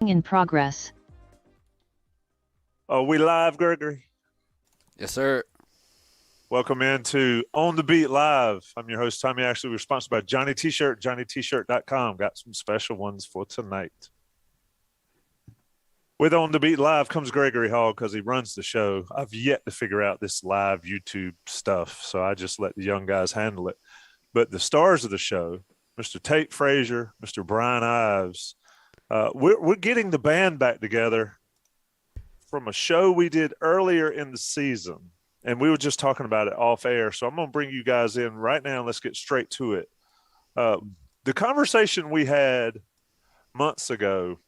In progress. Are we live, Gregory? Yes, sir. Welcome into On the Beat Live. I'm your host, Tommy Ashley. We're sponsored by Johnny T-Shirt, JohnnyT-Shirt.com. Got some special ones for tonight. With On the Beat Live comes Gregory Hall because he runs the show. I've yet to figure out this live YouTube stuff, so I just let the young guys handle it. But the stars of the show, Mr. Tate, Frazier, Mr. Bryan, Ives, we're getting the band back together from a show we did earlier in the season, and we were just talking about it off air. So I'm going to bring you guys in right now. Let's get straight to it. The conversation we had months ago,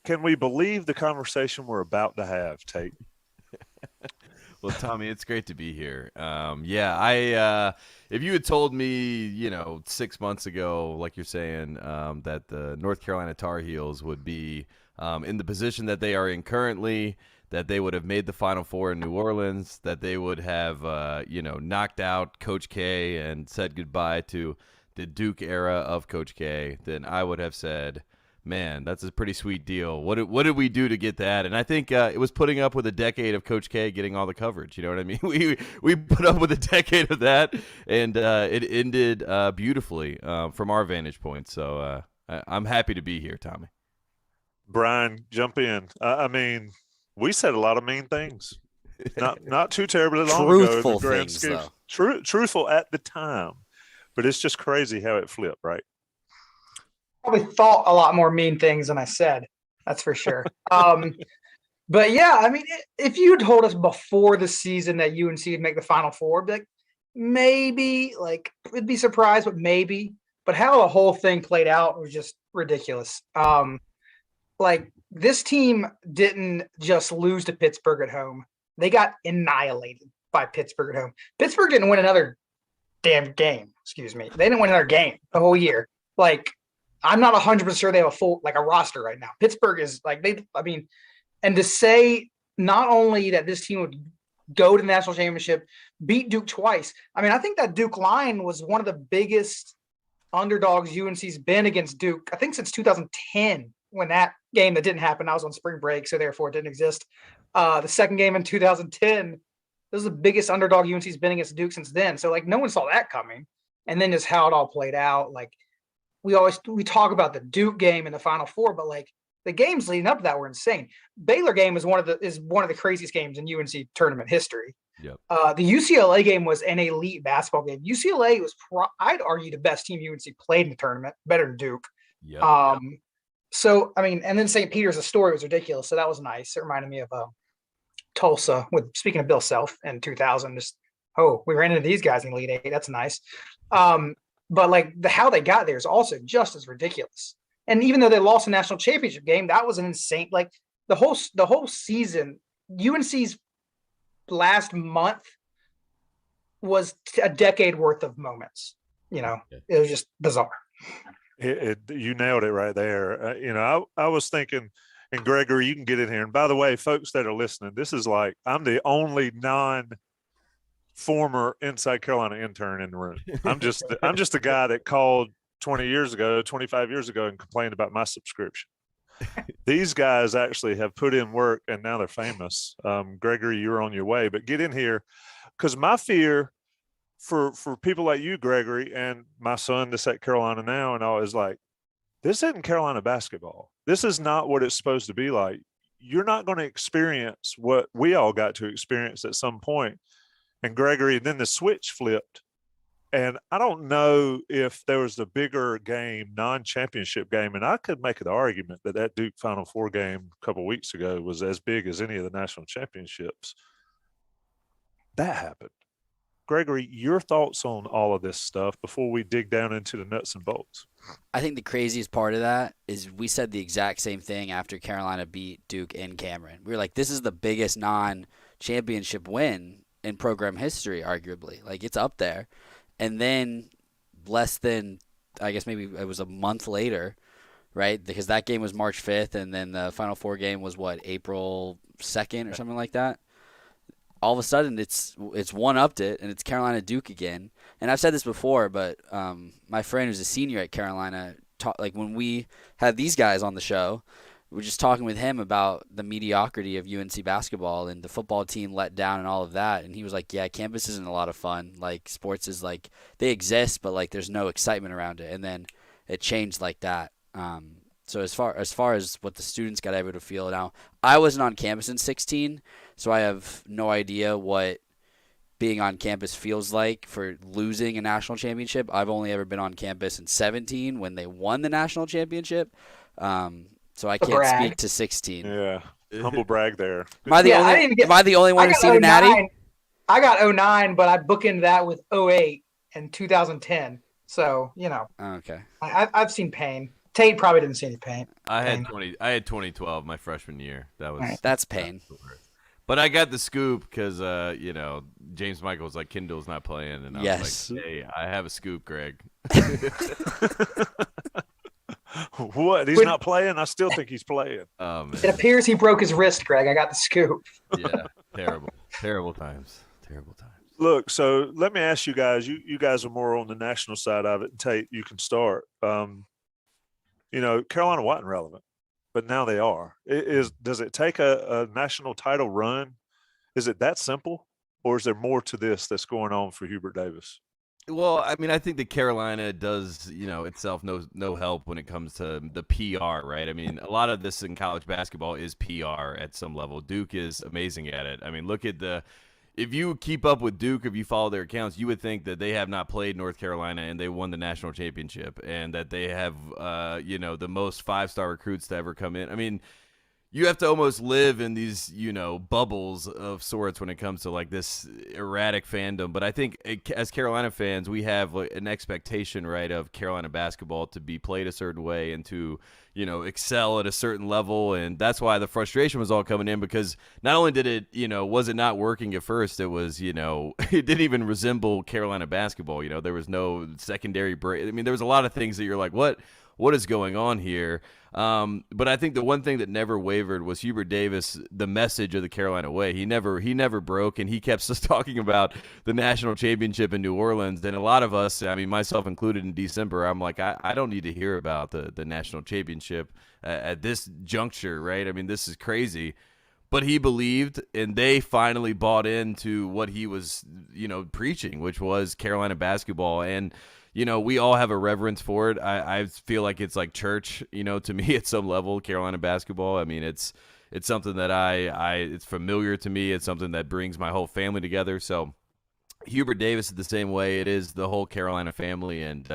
can we believe the conversation we're about to have, Tate? Well, Tommy, it's great to be here. If you had told me, 6 months ago, like you're saying, that the North Carolina Tar Heels would be in the position that they are in currently, that they would have made the Final Four in New Orleans, that they would have, knocked out Coach K and said goodbye to the Duke era of Coach K, then I would have said, man, that's a pretty sweet deal. What did we do to get that? And I think it was putting up with a decade of Coach K getting all the coverage. You know what I mean? We put up with a decade of that, and it ended beautifully from our vantage point. So I'm happy to be here, Tommy. Bryan, jump in. We said a lot of mean things. Not too terribly long ago. Truthful things, though. Truthful at the time. But it's just crazy how it flipped, right? Probably thought a lot more mean things than I said. That's for sure. But yeah, if you had told us before the season that UNC would make the Final Four, I'd be like, maybe, we'd be surprised, but maybe. But how the whole thing played out was just ridiculous. This team didn't just lose to Pittsburgh at home. They got annihilated by Pittsburgh at home. Pittsburgh didn't win another damn game. Excuse me. They didn't win another game the whole year. I'm not 100% sure they have a full, a roster right now. Pittsburgh is and to say not only that this team would go to the national championship, beat Duke twice. I think that Duke line was one of the biggest underdogs UNC's been against Duke, I think since 2010, when that game that didn't happen, I was on spring break, so therefore it didn't exist. The second game in 2010, this is the biggest underdog UNC's been against Duke since then. So no one saw that coming. And then just how it all played out, we talk about the Duke game in the Final Four, but the games leading up to that were insane. Baylor game is one of the craziest games in UNC tournament history. Yep. The UCLA game was an elite basketball game. UCLA was, I'd argue, the best team UNC played in the tournament, better than Duke. Yep. And then St. Peter's, the story was ridiculous. So that was nice. It reminded me of Tulsa. Speaking of Bill Self in 2000, we ran into these guys in the Elite Eight. That's nice. But how they got there is also just as ridiculous. And even though they lost a national championship game, that was an insane. The whole season, UNC's last month was a decade worth of moments. It was just bizarre. You nailed it right there. I was thinking, and Gregory, you can get in here. And by the way, folks that are listening, this is I'm the only former Inside Carolina intern in the room. I'm just a guy that called 25 years ago and complained about my subscription. These guys actually have put in work and now they're famous. Gregory, you're on your way, but get in here, because my fear for people like you, Gregory, and my son that's at Carolina now and all is this isn't Carolina basketball. This is not what it's supposed to be like. You're not going to experience what we all got to experience at some point. And Gregory, then the switch flipped. And I don't know if there was a bigger game, non-championship game, and I could make an argument that Duke Final Four game a couple of weeks ago was as big as any of the national championships. That happened. Gregory, your thoughts on all of this stuff before we dig down into the nuts and bolts? I think the craziest part of that is we said the exact same thing after Carolina beat Duke in Cameron. We were like, this is the biggest non-championship win in program history, arguably. It's up there. And then less than, I guess maybe it was a month later, right? Because that game was March 5th, and then the Final Four game was, April 2nd or something like that? All of a sudden, it's one-upped it, and it's Carolina Duke again. And I've said this before, but my friend who's a senior at Carolina like when we had these guys on the show, we were just talking with him about the mediocrity of UNC basketball and the football team let down and all of that. And he was like, yeah, campus isn't a lot of fun. Like sports is like, they exist, but like there's no excitement around it. And then it changed like that. So as far as what the students got able to feel now, I wasn't on campus in 16, so I have no idea what being on campus feels like for losing a national championship. I've only ever been on campus in 17 when they won the national championship. So I can't speak to 16. Yeah, humble brag there. Am I the only one who's seen a natty? I got 09, but I bookended that with 08 and 2010. So, you know. Okay. I've seen pain. Tate probably didn't see any pain. I had 2012 my freshman year. That was That's pain. But I got the scoop because James Michael was like, Kindle's not playing, and I was like, hey, I have a scoop, Greg. What? He's not playing? I still think he's playing. Oh, man. It appears he broke his wrist, Greg. I got the scoop. Yeah, terrible times. Look, so let me ask you guys. You guys are more on the national side of it. And Tate, you can start. Carolina wasn't relevant, but now they are. Does it take a national title run? Is it that simple, or is there more to this that's going on for Hubert Davis? Well, I mean, I think that Carolina does, itself no help when it comes to the PR, right? I mean, a lot of this in college basketball is PR at some level. Duke is amazing at it. I mean, look at if you keep up with Duke, if you follow their accounts, you would think that they have not played North Carolina and they won the national championship, and that they have, the most 5-star recruits to ever come in. I mean, you have to almost live in these, bubbles of sorts when it comes to like this erratic fandom. But I think as Carolina fans, we have like an expectation, right, of Carolina basketball to be played a certain way and to, excel at a certain level. And that's why the frustration was all coming in, because not only did it, was it not working at first, it was, it didn't even resemble Carolina basketball. There was no secondary break. I mean, there was a lot of things that you're like, what is going on here? But I think the one thing that never wavered was Hubert Davis, the message of the Carolina way. He never broke, and he kept just talking about the national championship in New Orleans. And a lot of us, I mean, myself included, in December, I'm like, I don't need to hear about the national championship at this juncture, right? I mean, this is crazy. But he believed, and they finally bought into what he was, preaching, which was Carolina basketball. And we all have a reverence for it. I feel like it's like church, to me at some level, Carolina basketball. I mean, it's something that it's familiar to me. It's something that brings my whole family together. So Hubert Davis is the same way. It is the whole Carolina family. And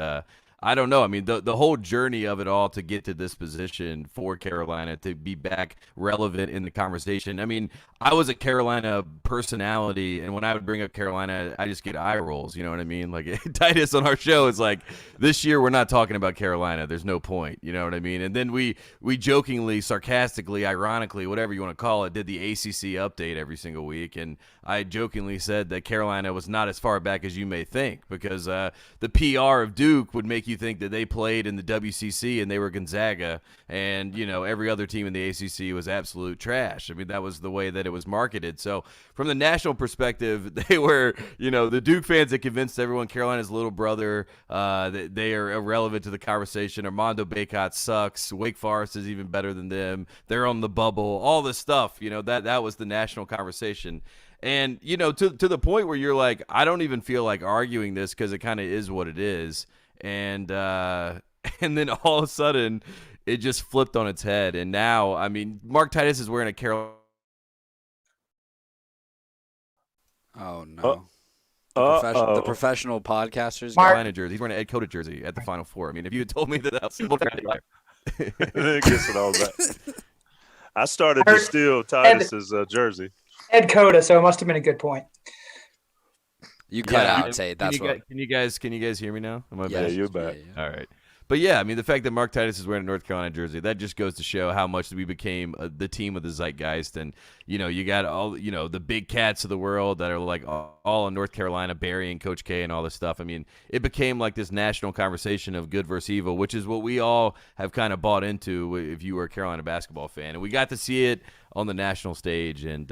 I don't know. I mean, the whole journey of it all to get to this position for Carolina, to be back relevant in the conversation. I mean, I was a Carolina personality, and when I would bring up Carolina, I just get eye rolls. You know what I mean? Like Titus on our show is like, this year we're not talking about Carolina. There's no point. You know what I mean? And then we jokingly, sarcastically, ironically, whatever you want to call it, did the ACC update every single week. And I jokingly said that Carolina was not as far back as you may think, because the PR of Duke would make you think that they played in the WCC and they were Gonzaga, and every other team in the ACC was absolute trash. I mean, that was the way that it was marketed. So from the national perspective, they were the Duke fans that convinced everyone Carolina's little brother, that they are irrelevant to the conversation. Armando Bacot sucks. Wake Forest is even better than them. They're on the bubble. All this stuff, that was the national conversation. And to the point where you're like, I don't even feel like arguing this, because it kind of is what it is. And then all of a sudden it just flipped on its head. And now, I mean, Mark Titus is wearing a Carolina. Oh no. The professional podcasters Carolina jersey. He's wearing an Ed Cota jersey at the Final Four. I mean, if you had told me that was simple, It gets it all back. I started to steal Titus's jersey. Ed Cota, so it must have been a good point. You cut out, Tate. That's what. Can you guys hear me now? Yeah, you're back. Yeah. All right. But yeah, I mean, the fact that Mark Titus is wearing a North Carolina jersey, that just goes to show how much we became the team of the zeitgeist. And, you got all, the big cats of the world that are like all in North Carolina, Barry and Coach K and all this stuff. I mean, it became like this national conversation of good versus evil, which is what we all have kind of bought into if you were a Carolina basketball fan. And we got to see it on the national stage. And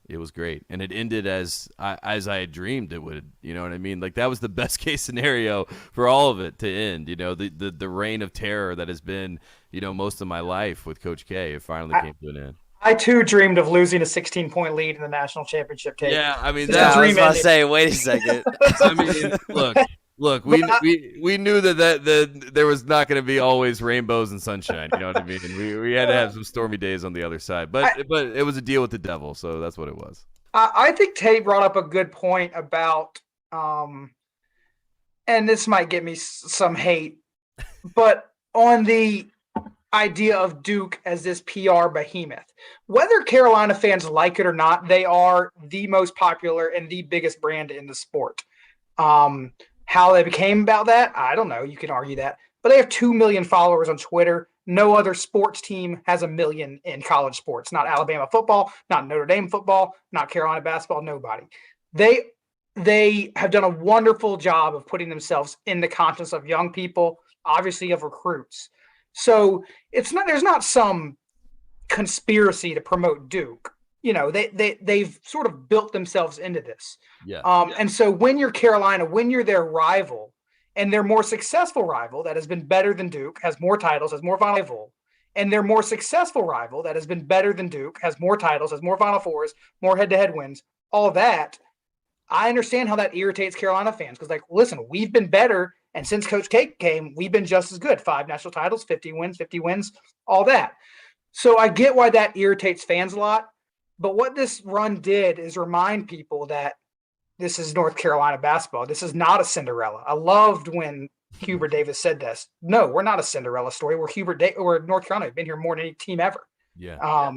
It was great, and it ended as I had dreamed it would. You know what I mean? Like that was the best case scenario for all of it to end. You know, the reign of terror that has been, you know, most of my life with Coach K, it finally came to an end. I too dreamed of losing a 16-point lead in the national championship tape. Yeah, I mean, I was about to say, wait a second. I mean, look, we knew that there was not going to be always rainbows and sunshine. You know what I mean? We had to have some stormy days on the other side, but it was a deal with the devil, so that's what it was. I think Tate brought up a good point about, and this might get me some hate, but on the idea of Duke as this PR behemoth, whether Carolina fans like it or not, they are the most popular and the biggest brand in the sport. How they became about that, I don't know. You can argue that. But they have 2 million followers on Twitter. No other sports team has 1 million in college sports. Not Alabama football, not Notre Dame football, not Carolina basketball, nobody. They have done a wonderful job of putting themselves in the conscience of young people, obviously of recruits. So there's not some conspiracy to promote Duke. You know, they've sort of built themselves into this. Yeah. And so when you're Carolina, when you're their rival and their more successful rival that has been better than Duke, has more titles, has more Final Fours, and their more successful rival that has been better than Duke, has more titles, has more Final Fours, more head-to-head wins, all that, I understand how that irritates Carolina fans because, like, listen, we've been better, and since Coach K came, we've been just as good. 5 national titles, 50 wins, all that. So I get why that irritates fans a lot. But what this run did is remind people that this is North Carolina basketball. This is not a Cinderella. I loved when Hubert Davis said this. No, we're not a Cinderella story. We're North Carolina. We've been here more than any team ever. Yeah.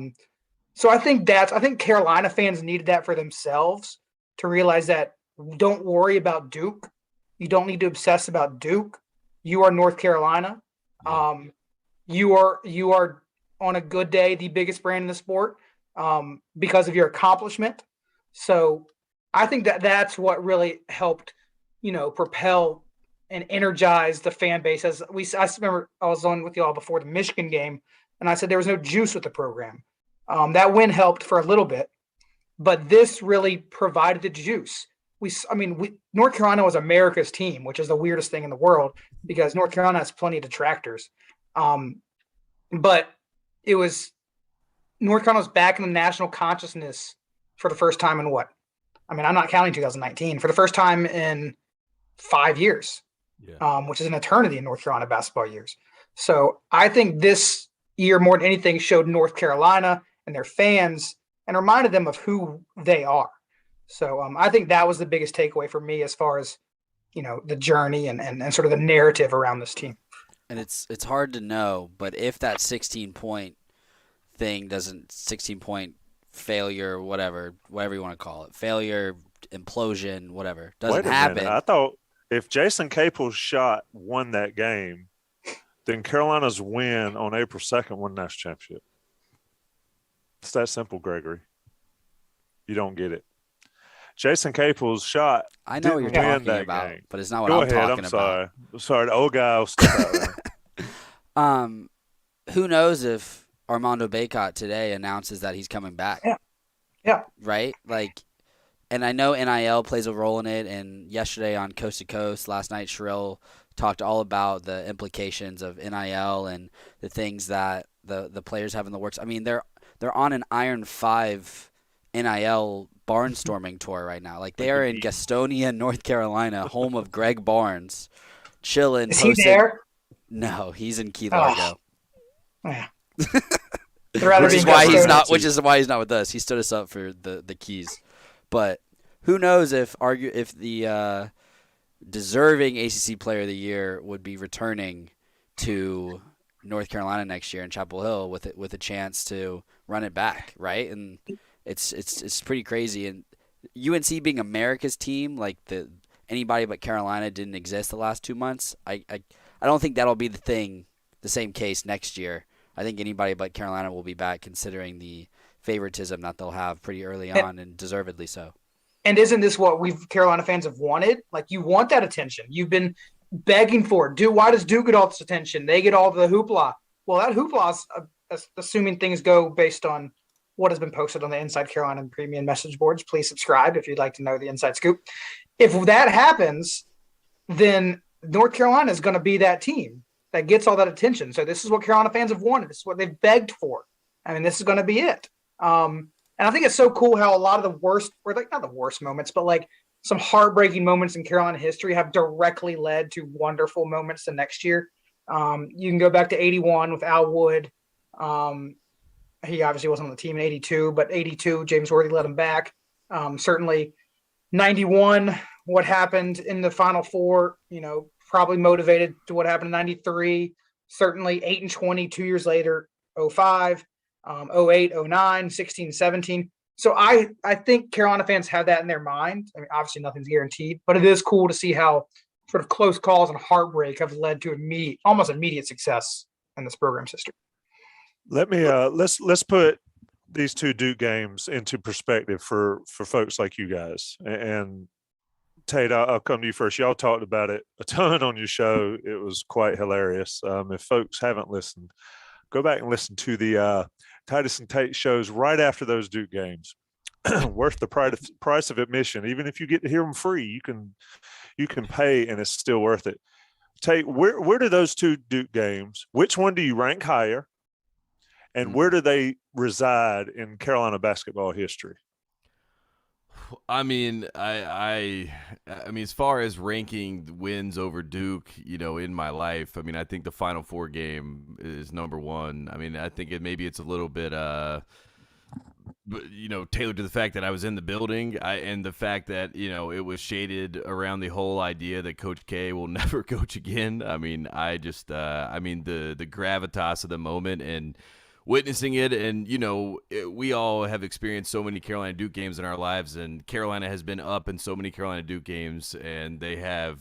So I think Carolina fans needed that for themselves to realize that don't worry about Duke. You don't need to obsess about Duke. You are North Carolina. Yeah. You are on a good day the biggest brand in the sport. Because of your accomplishment. So I think that's what really helped, you know, propel and energize the fan base. I remember I was on with y'all before the Michigan game, and I said there was no juice with the program. That win helped for a little bit, but this really provided the juice. North Carolina was America's team, which is the weirdest thing in the world because North Carolina has plenty of detractors. But it was North Carolina was back in the national consciousness for the first time in what? I mean, I'm not counting 2019. For the first time in 5 years, which is an eternity in North Carolina basketball years. So I think this year, more than anything, showed North Carolina and their fans and reminded them of who they are. So I think that was the biggest takeaway for me as far as, you know, the journey and sort of the narrative around this team. And it's hard to know, but if that 16-point thing 16-point failure, whatever you want to call it, failure, implosion, whatever, doesn't happen. I thought if Jason Capel's shot won that game, then Carolina's win on April 2nd won the national championship. It's that simple, Gregory. You don't get it. Jason Capel's shot. I know what you're talking about, game. But it's not what I'm talking about. Sorry, the old guy will step out there. Who knows if Armando Bacot today announces that he's coming back. Yeah. Right? Like, and I know NIL plays a role in it, and yesterday on Coast to Coast, last night, Sherrill talked all about the implications of NIL and the things that the players have in the works. I mean, they're on an Iron 5 NIL barnstorming tour right now. Like, they are in Gastonia, North Carolina, home of Greg Barnes, chilling. Is he there? No, he's in Key Largo. Yeah. Which is why he's not with us. He stood us up for the Keys. But who knows if the deserving ACC Player of the Year would be returning to North Carolina next year in Chapel Hill with a chance to run it back, right? And it's pretty crazy. And UNC being America's team, like anybody but Carolina didn't exist the last 2 months. I don't think that'll be the same case next year. I think anybody but Carolina will be back, considering the favoritism that they'll have pretty early on, and deservedly so. And isn't this what Carolina fans have wanted? Like, you want that attention. You've been begging for it. Why does Duke get all this attention? They get all the hoopla. Well, that hoopla is assuming things go based on, what has been posted on the Inside Carolina and Premium message boards. Please subscribe if you'd like to know the inside scoop. If that happens, then North Carolina is going to be that team that gets all that attention. So this is what Carolina fans have wanted. This is what they've begged for. I mean, this is going to be it. And I think it's so cool how a lot of the worst, or like not the worst moments, but like some heartbreaking moments in Carolina history have directly led to wonderful moments the next year. You can go back to 81 with Al Wood. He obviously wasn't on the team in 82, but 82, James Worthy led him back. Certainly 91, what happened in the Final Four, probably motivated to what happened in 93. Certainly 8 and 20, 2 years later, 05, 08, 09, 16, 17. So I think Carolina fans have that in their mind. I mean, obviously nothing's guaranteed, but it is cool to see how sort of close calls and heartbreak have led to almost immediate success in this program's history. Let me let's put these two Duke games into perspective for folks like you guys. And Tate, I'll come to you first. Y'all talked about it a ton on your show. It was quite hilarious. If folks haven't listened, go back and listen to the Titus and Tate shows right after those Duke games. Worth the price of admission. Even if you get to hear them free, you can pay, and it's still worth it. Tate, where do those two Duke games? Which one do you rank higher? And where do they reside in Carolina basketball history? I mean, I mean, as far as ranking wins over Duke, in my life, I mean, I think the Final Four game is number one. I mean, I think maybe it's a little bit, tailored to the fact that I was in the building, and the fact that it was shaded around the whole idea that Coach K will never coach again. I mean, the gravitas of the moment and witnessing it, and we all have experienced so many Carolina Duke games in our lives, and Carolina has been up in so many Carolina Duke games, and they have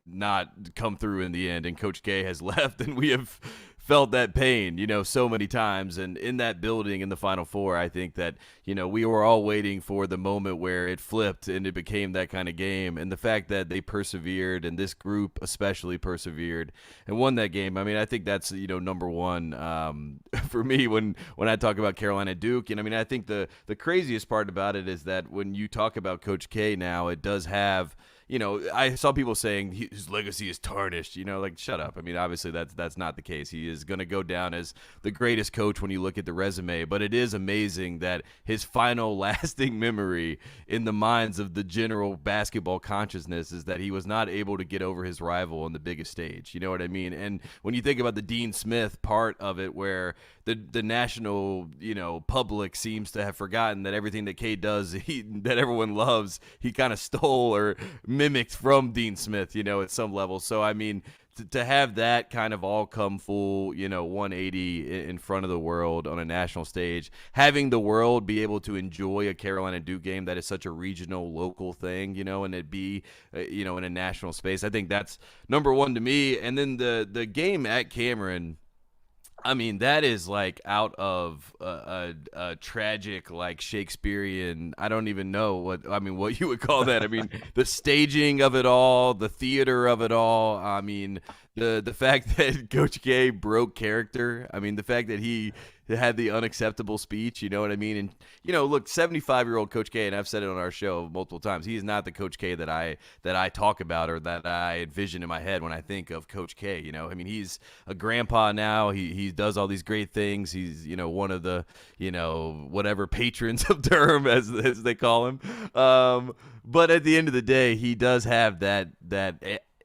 not come through in the end, and Coach K has left, and we have felt that pain so many times. And in that building in the Final Four, I think that we were all waiting for the moment where it flipped and it became that kind of game, and the fact that they persevered, and this group especially persevered and won that game. I mean, I think that's number one for me when I talk about Carolina Duke. And I mean, I think the craziest part about it is that when you talk about Coach K now, it does have I saw people saying his legacy is tarnished, like, shut up. I mean, obviously that's not the case. He is going to go down as the greatest coach when you look at the resume, but it is amazing that his final lasting memory in the minds of the general basketball consciousness is that he was not able to get over his rival on the biggest stage. You know what I mean? And when you think about the Dean Smith part of it, where the national, public seems to have forgotten that everything that K does, that everyone loves, he kind of stole or mimicked from Dean Smith, at some level. So, I mean, to have that kind of all come full, 180 in front of the world on a national stage, having the world be able to enjoy a Carolina Duke game that is such a regional, local thing, and it be, in a national space, I think that's number one to me. And then the game at Cameron, I mean, that is like out of a tragic, like Shakespearean, I don't even know what you would call that. I mean, the staging of it all, the theater of it all. I mean, the fact that Coach K broke character. I mean, the fact that he had the unacceptable speech, you know what I mean? And, look, 75-year-old Coach K, and I've said it on our show multiple times, he is not the Coach K that I talk about or that I envision in my head when I think of Coach K. I mean, he's a grandpa now. He does all these great things. He's, one of the, whatever patrons of Durham, as they call him. But at the end of the day, he does have that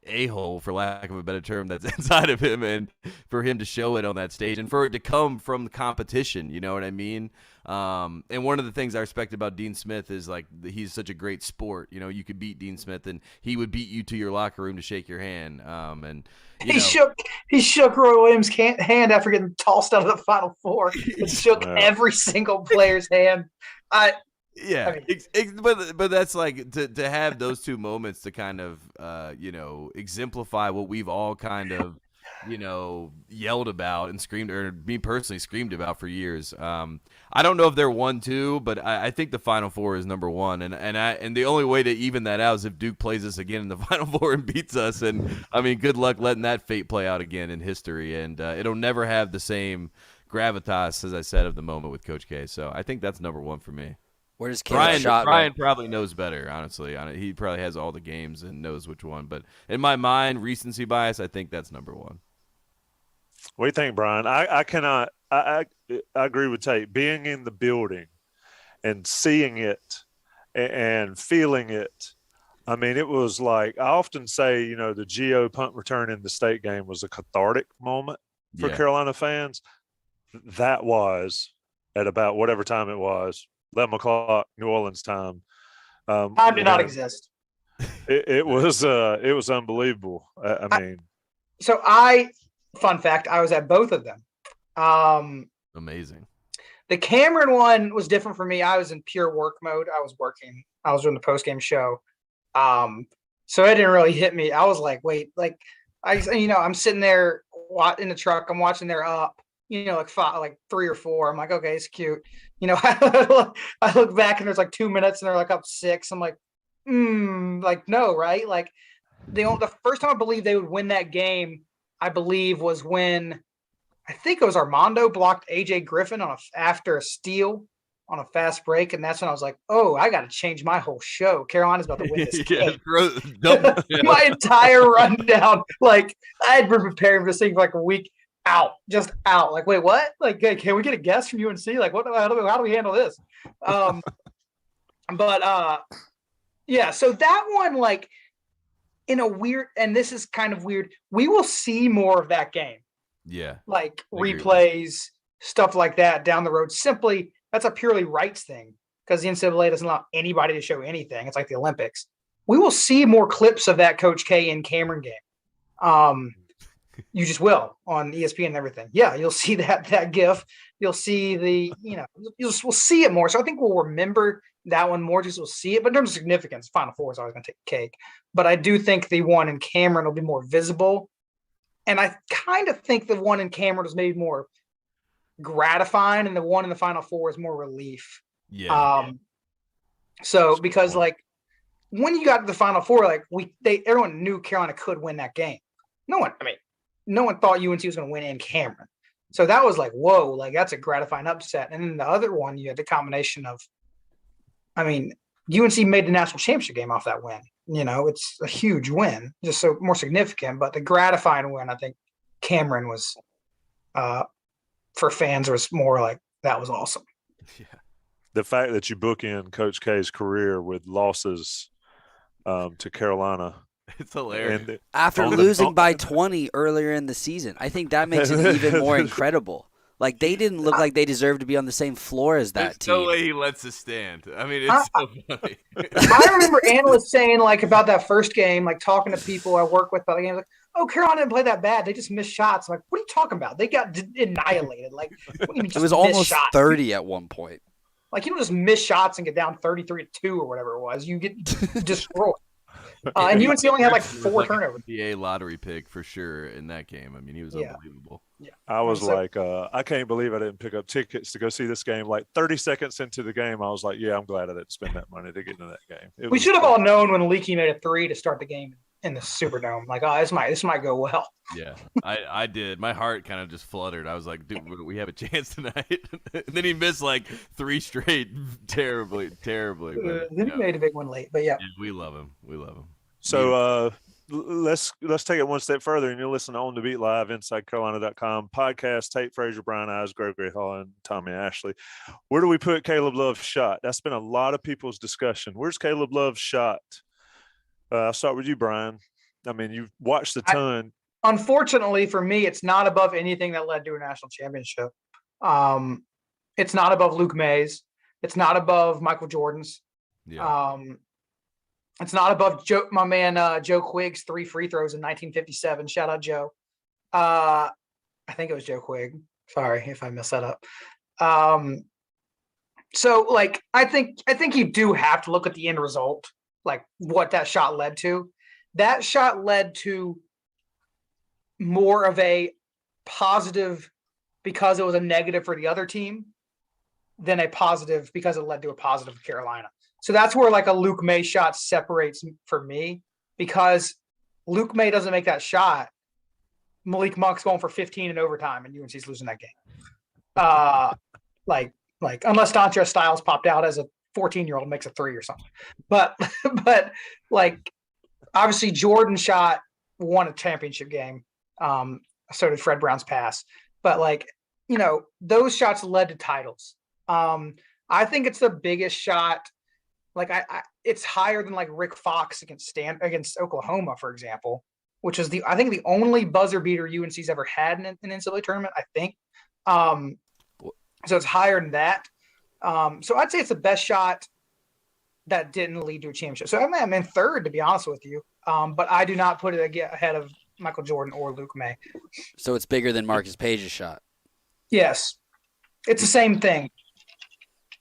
a-hole, for lack of a better term, that's inside of him, and for him to show it on that stage and for it to come from the competition, you know what I mean? And one of the things I respect about Dean Smith is, like, he's such a great sport. You could beat Dean Smith, and he would beat you to your locker room to shake your hand. And he shook Roy Williams' hand after getting tossed out of the Final Four. He shook every single player's hand. Yeah, but that's like to have those two moments to kind of exemplify what we've all kind of yelled about and screamed, or me personally screamed about for years. I don't know if they're 1-2, but I think the Final Four is number one, and the only way to even that out is if Duke plays us again in the Final Four and beats us. And I mean, good luck letting that fate play out again in history, and it'll never have the same gravitas, as I said, of the moment with Coach K. So I think that's number one for me. Where does Caleb's shot Bryan probably knows better, honestly. He probably has all the games and knows which one. But in my mind, recency bias, I think that's number one. What do you think, Bryan? I agree with Tate. Being in the building and seeing it and feeling it, I mean, it was like, I often say, the Geo punt return in the state game was a cathartic moment for Carolina fans. That was at about whatever time it was, 11 o'clock New Orleans time. Time did not exist. It was unbelievable. I mean, fun fact, I was at both of them. Amazing. The Cameron one was different for me. I was in pure work mode. I was working. I was doing the post-game show. So it didn't really hit me. I was like, wait, like I'm sitting there in the truck. I'm watching their up, like 3 or 4. I'm like, okay, it's cute. I look back and there's like 2 minutes and they're like up 6. I'm like, like, no, right? Like the first time I believe they would win that game, I believe, was when I think it was Armando blocked AJ Griffin after a steal on a fast break, and that's when I was like, oh, I got to change my whole show. Carolina's about to win this game. My entire rundown, like, I had been preparing for this thing for like a week out. Like, wait, what? Like, can we get a guess from UNC? Like, how do we handle this? Yeah, so that one, like, in a weird, and this is kind of weird, we will see more of that game. Yeah. Like replays, stuff like that down the road. Simply, that's a purely rights thing because the NCAA doesn't allow anybody to show anything. It's like the Olympics. We will see more clips of that Coach K and Cameron game. You just will on ESPN and everything. Yeah, you'll see that GIF. You'll see we'll see it more. So I think we'll remember that one more just we'll see it. But in terms of significance, Final Four is always going to take cake. But I do think the one in Cameron will be more visible. And I kind of think the one in Cameron was maybe more gratifying, and the one in the Final Four is more relief. Yeah. So because like when you got to the Final Four, like everyone knew Carolina could win that game. No one thought UNC was going to win in Cameron. So that was like, whoa, like that's a gratifying upset. And then the other one, you had the combination of, UNC made the national championship game off that win. It's a huge win, just so more significant. But the gratifying win, I think Cameron was, for fans, was more like that was awesome. Yeah. The fact that you bookend Coach K's career with losses to Carolina. It's hilarious. After losing by 20 earlier in the season, I think that makes it even more incredible. Like, they didn't look like they deserved to be on the same floor as that team. There's no way he lets it stand. I mean, it's so funny. I remember analysts saying, like, about that first game, like, talking to people I work with about the game, like, oh, Carolina didn't play that bad. They just missed shots. I'm like, what are you talking about? They got annihilated. Like, what do you mean it was almost 30 at one point. Like, you don't just miss shots and get down 33-2 or whatever it was. You get destroyed. And UNC only had like 4 turnovers. NBA lottery pick for sure in that game. I mean, he was unbelievable. Yeah. I was I can't believe I didn't pick up tickets to go see this game. Like 30 seconds into the game, I was like, yeah, I'm glad I didn't spend that money to get into that game. We should have all known when Leaky made a 3 to start the game in the Superdome. Like, oh, this might go well. Yeah, I did. My heart kind of just fluttered. I was like, dude, we have a chance tonight. And then he missed like 3 straight terribly. But, then he made a big one late, but yeah. We love him. So let's take it one step further, and you'll listen to On the Beat Live, InsideCarolina.com podcast. Tate, Frazier, Bryan, Ives, Gregory Hall, and Tommy Ashley. Where do we put Caleb Love's shot? That's been a lot of people's discussion. Where's Caleb Love's shot? I'll start with you, Bryan. I mean, you've watched a ton. Unfortunately for me, it's not above anything that led to a national championship. It's not above Luke Mays. It's not above Michael Jordan's. Yeah. It's not above my man Joe Quigg's 3 free throws in 1957. Shout out Joe. I think it was Joe Quigg. Sorry if I messed that up. So like I think you do have to look at the end result, like what that shot led to. That shot led to more of a positive because it was a negative for the other team than a positive because it led to a positive for Carolina. So that's where like a Luke May shot separates for me, because Luke May doesn't make that shot. Malik Monk's going for 15 in overtime and UNC's losing that game. Like unless Dontre Styles popped out as a 14-year-old and makes a three or something. But like obviously Jordan shot won a championship game. So did Fred Brown's pass. But like, you know, those shots led to titles. I think it's the biggest shot. Like it's higher than like Rick Fox against Oklahoma, for example, which is I think the only buzzer beater UNC's ever had in an NCAA tournament, I think. So it's higher than that. So I'd say it's the best shot that didn't lead to a championship. So I'm in third, to be honest with you. But I do not put it ahead of Michael Jordan or Luke May. So it's bigger than Marcus Page's shot. Yes. It's the same thing,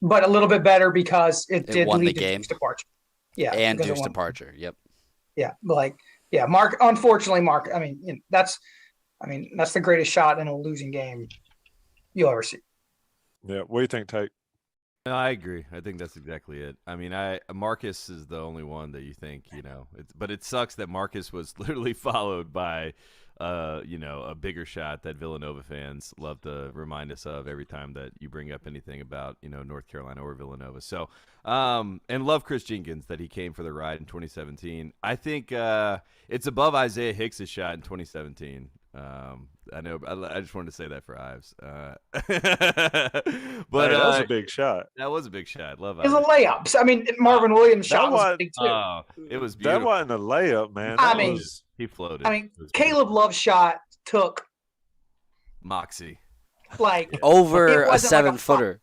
but a little bit better because it did won lead the to game. Duke's departure. Yeah. And Duke's departure. Yep. Yeah. Mark, unfortunately, Mark, I mean, that's the greatest shot in a losing game you'll ever see. Yeah. What do you think, Tate? No, I agree. I think that's exactly it. I mean, Marcus is the only one that you think, you know, but it sucks that Marcus was literally followed by, you know, a bigger shot that Villanova fans love to remind us of every time that you bring up anything about, you know, North Carolina or Villanova. So, and love Chris Jenkins that he came for the ride in 2017. I think it's above Isaiah Hicks's shot in 2017. I know. I just wanted to say that for Ives. But that was a big shot. That was a big shot. Love It was Ives. a layup. I mean, Marvin Williams' shot was big too. It was beautiful. That wasn't a layup, man. He floated. I mean, Caleb Love's shot took moxie. Like over a 7-footer.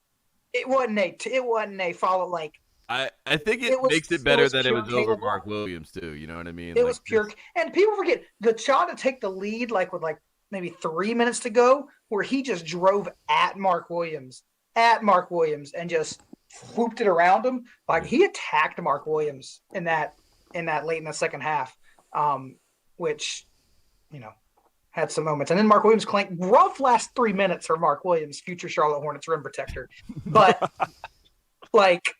It wasn't a follow like. I think it makes it better that it was over Mark Williams too. You know what I mean? It was pure, and people forget the shot to take the lead, like with like maybe 3 minutes to go, where he just drove at Mark Williams, and just whooped it around him. Like he attacked Mark Williams in that late in the second half, which, you know, had some moments. And then Mark Williams claimed rough last 3 minutes for Mark Williams, future Charlotte Hornets rim protector, but like.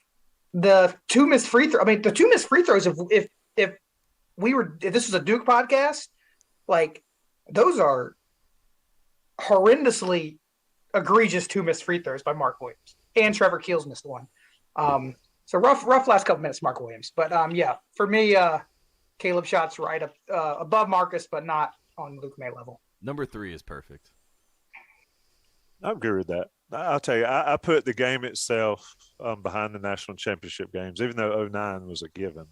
The two missed free throws. If this was a Duke podcast, like those are horrendously egregious two missed free throws by Mark Williams, and Trevor Keels missed one. So rough last couple minutes, Mark Williams. But yeah, for me, Caleb shot's right up above Marcus, but not on Luke May level. Number 3 is perfect. I agree with that. I'll tell you, I put the game itself behind the national championship games, even though 09 was a given.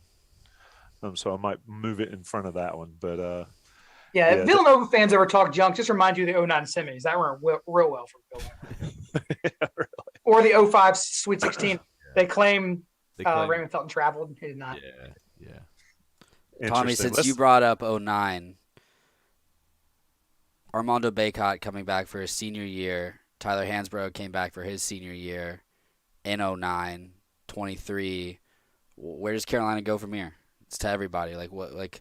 So I might move it in front of that one. But if Villanova fans ever talk junk, just remind you of the 09 semis. That went real well for Villanova. Yeah, really. Or the 05 Sweet 16. They claim Raymond Felton traveled. He did not. Yeah. Tommy, since you brought up 09, Armando Bacot coming back for his senior year. Tyler Hansbrough came back for his senior year in 09, 23. Where does Carolina go from here? It's to everybody. Like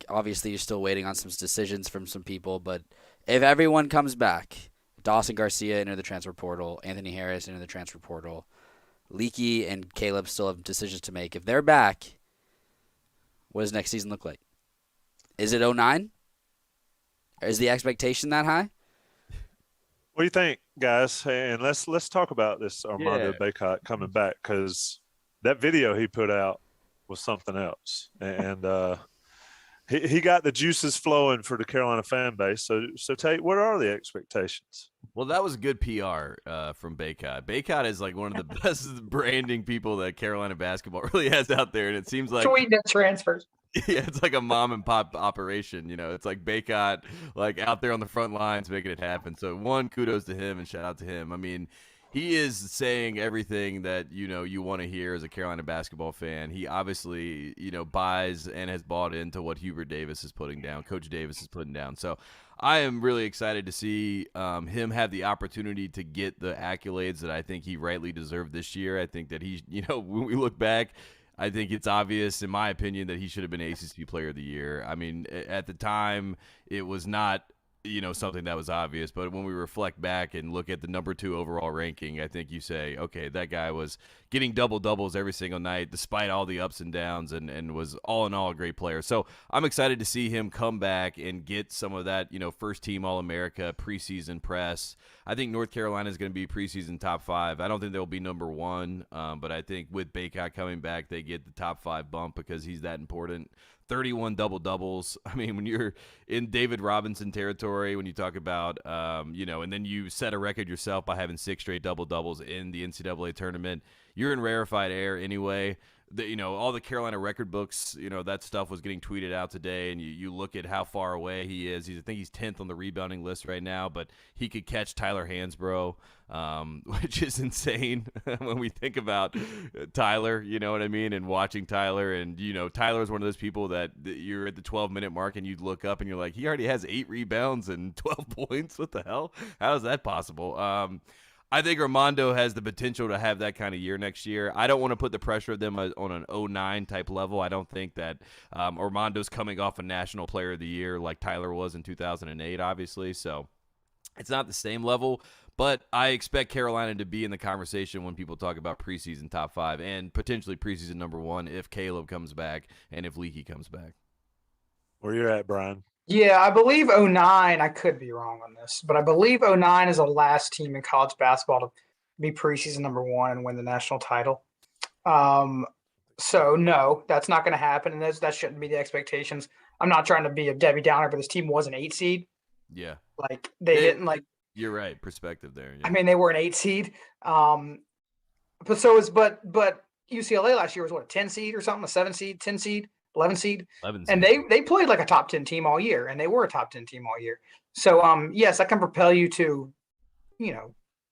obviously you're still waiting on some decisions from some people, but if everyone comes back, Dawson Garcia into the transfer portal, Anthony Harris into the transfer portal, Leaky and Caleb still have decisions to make. If they're back, what does next season look like? Is it 09? Is the expectation that high? What do you think, guys? And let's talk about this Armando Bacot coming back, because that video he put out was something else, and he got the juices flowing for the Carolina fan base. So Tate, what are the expectations? Well, that was good PR from Bacot. Bacot is like one of the best branding people that Carolina basketball really has out there, and it seems like tweeting at transfers. Yeah, it's like a mom and pop operation, you know. It's like Bacot, like out there on the front lines making it happen. So kudos to him and shout out to him. I mean, he is saying everything that, you know, you want to hear as a Carolina basketball fan. He obviously, you know, buys and has bought into what Hubert Davis is putting down, Coach Davis is putting down. So I am really excited to see him have the opportunity to get the accolades that I think he rightly deserved this year. I think that he, you know, when we look back, I think it's obvious, in my opinion, that he should have been ACC Player of the Year. I mean, at the time, it was not something that was obvious. But when we reflect back and look at the number 2 overall ranking, I think you say, okay, that guy was getting double-doubles every single night despite all the ups and downs and was all in all a great player. So I'm excited to see him come back and get some of that, first-team All-America preseason press. I think North Carolina is going to be preseason top 5. I don't think they'll be number 1, but I think with Baycott coming back, they get the top 5 bump because he's that important. 31 double-doubles. I mean, when you're in David Robinson territory, when you talk about, and then you set a record yourself by having 6 straight double-doubles in the NCAA tournament, you're in rarefied air anyway. All the Carolina record books, that stuff was getting tweeted out today, and you look at how far away he is. I think he's 10th on the rebounding list right now, but he could catch Tyler Hansbrough, which is insane when we think about Tyler, you know what I mean, and watching Tyler. And, Tyler is one of those people that you're at the 12-minute mark, and you look up, and you're like, he already has 8 rebounds and 12 points. What the hell? How is that possible? I think Armando has the potential to have that kind of year next year. I don't want to put the pressure of them on an 09 type level. I don't think that Armando's coming off a National Player of the Year like Tyler was in 2008, obviously. So it's not the same level, but I expect Carolina to be in the conversation when people talk about preseason top 5 and potentially preseason number 1 if Caleb comes back and if Leaky comes back. Where you're at, Bryan? Yeah, I believe 09, I could be wrong on this, but I believe 09 is the last team in college basketball to be preseason number 1 and win the national title. So, no, that's not going to happen, and that shouldn't be the expectations. I'm not trying to be a Debbie Downer, but this team was an 8 seed. Yeah. Like, they didn't, You're right, perspective there. Yeah. I mean, they were an 8 seed. But UCLA last year was, what, a 10 seed or something, a 7 seed, 10 seed? 11 seed. And they played like a top 10 team all year, and they were a top 10 team all year. So, yes, that can propel you to,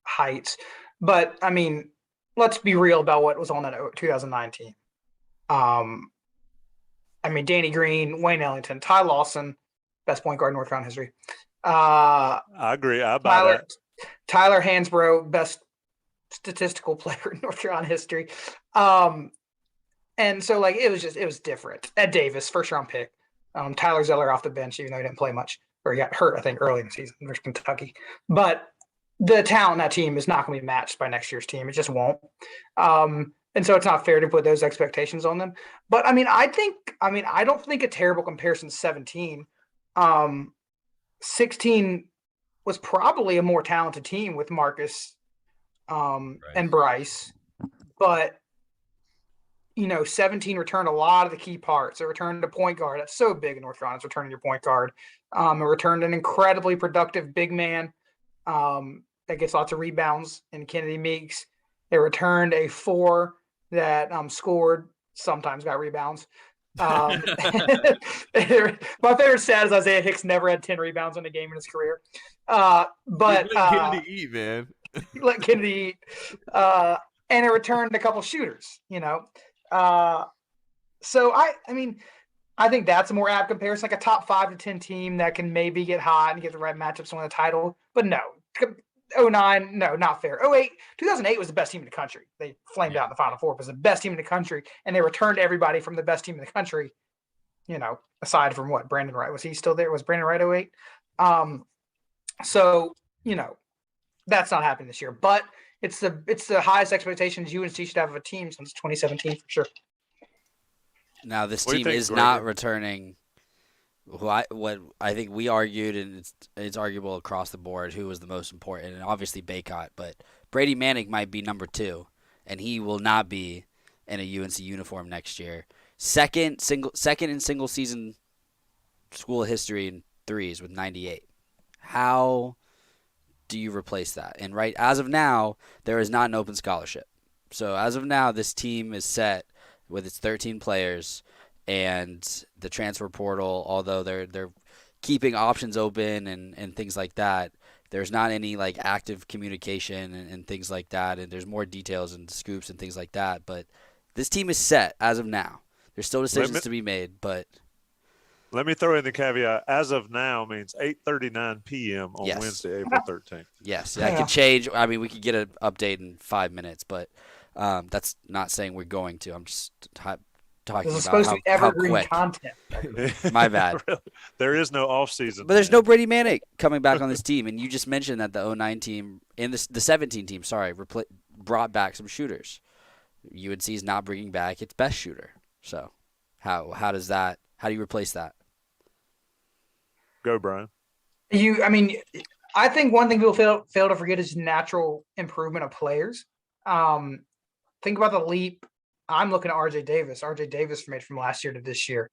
heights. But, I mean, let's be real about what was on that 2019. Danny Green, Wayne Ellington, Ty Lawson, best point guard in North Carolina history. I agree. I buy that. Tyler Hansbrough, best statistical player in North Carolina history. And so, it was different. Ed Davis, first-round pick. Tyler Zeller off the bench, even though he didn't play much. Or he got hurt, I think, early in the season versus Kentucky. But the talent on that team is not going to be matched by next year's team. It just won't. And so it's not fair to put those expectations on them. But, I don't think a terrible comparison is 17. 16 was probably a more talented team with Marcus and Bryce. But 17 returned a lot of the key parts. It returned a point guard. That's so big in North Carolina. It's returning your point guard. It returned an incredibly productive big man that gets lots of rebounds in Kennedy Meeks. It returned a 4 that scored, sometimes got rebounds. My favorite stat is Isaiah Hicks never had 10 rebounds in a game in his career. But let Kennedy eat, man. Let Kennedy eat. And it returned a couple shooters, So I think that's a more apt comparison, like a top 5 to 10 team that can maybe get hot and get the right matchups to win the title. But no, 09, no, not fair. 2008 was the best team in the country. They flamed out in the Final Four. It was the best team in the country, and they returned everybody from the best team in the country. Aside from what, Brandon Wright, was he still there? Was Brandon Wright 08? That's not happening this year. But it's the highest expectations UNC should have of a team since 2017 for sure. Now this team is not returning. What I think we argued, and it's arguable across the board who was the most important, and obviously Baycott, but Brady Manick might be number 2, and he will not be in a UNC uniform next year. Second in single season school history in threes with 98. How do you replace that? And as of now, there is not an open scholarship. So as of now, this team is set with its 13 players. And the transfer portal, although they're keeping options open and things like that, there's not any active communication and things like that. And there's more details and scoops and things like that. But this team is set as of now. There's still decisions to be made, but let me throw in the caveat. As of now means 8:39 p.m. on Wednesday, April 13th. Yes, that could change. We could get an update in 5 minutes, but that's not saying we're going to. I'm just talking This is about supposed to be how evergreen quick. content. My bad. Really, there is no off season. But there's no Brady Manick coming back on this team, and you just mentioned that the 09 team and the 17 team, brought back some shooters. UNC is not bringing back its best shooter. So how do you replace that? Go, Bryan. I think one thing people fail to forget is natural improvement of players. Think about the leap. I'm looking at RJ Davis. RJ Davis made from last year to this year.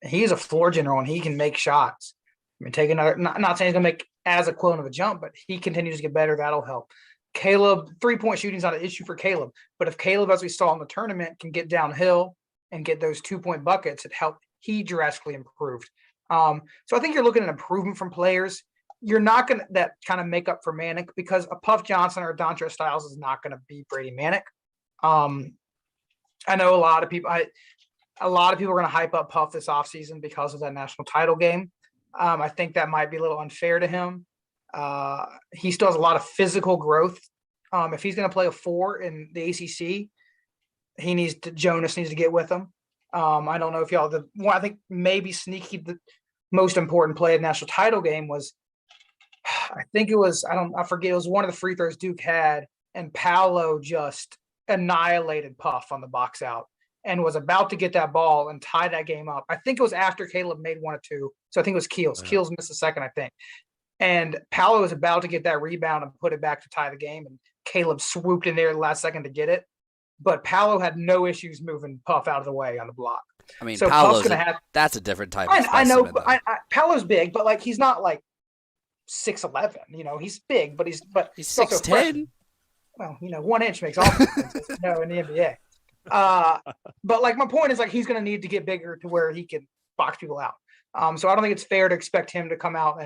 He is a floor general and he can make shots. I mean, take another. Not saying he's gonna make as equivalent of a jump, but he continues to get better. That'll help. Caleb, 3-point shooting is not an issue for Caleb, but if Caleb, as we saw in the tournament, can get downhill and get those 2-point buckets, it helped. He drastically improved. So I think you're looking at improvement from players. You're not going to that kind of make up for Manick because a Puff Johnson or a Dontrez Styles is not going to beat Brady Manick. I know a lot of people are going to hype up Puff this offseason because of that national title game. I think that might be a little unfair to him. He still has a lot of physical growth. If he's going to play a 4 in the ACC, Jonas needs to get with him. I don't know if y'all I think maybe sneaky the most important play of the national title game was, I forget, it was one of the free throws Duke had, and Paolo just annihilated Puff on the box out and was about to get that ball and tie that game up. I think it was after Caleb made 1 or 2. So I think it was Keels. Yeah. Keels missed a second, I think. And Paolo was about to get that rebound and put it back to tie the game. And Caleb swooped in there the last second to get it. But Paolo had no issues moving Puff out of the way on the block. I mean, so Paolo's that's a different type of I know, but Paolo's big, but like he's not like 6'11". You know, he's big, but he's 6'10". Well, 1 inch makes all the difference, in the NBA. But like my point is, like, he's going to need to get bigger to where he can box people out. So I don't think it's fair to expect him to come out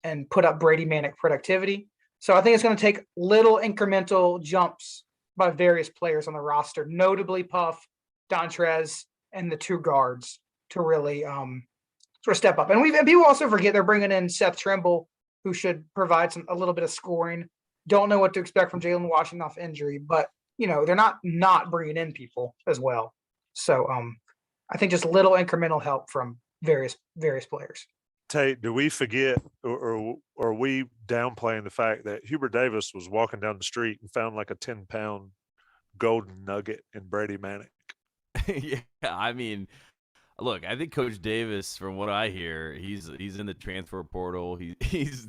and put up Brady Manick productivity. So I think it's going to take little incremental jumps by various players on the roster, notably Puff, Dontrez, and the 2 guards to really sort of step up. And people also forget they're bringing in Seth Trimble, who should provide a little bit of scoring. Don't know what to expect from Jalen Washington off injury, but they're not bringing in people as well. So I think just little incremental help from various players. Tate, do we forget or are we downplaying the fact that Hubert Davis was walking down the street and found like a 10-pound golden nugget in Brady Manick? Yeah, I mean, look, I think Coach Davis, from what I hear, he's in the transfer portal. He's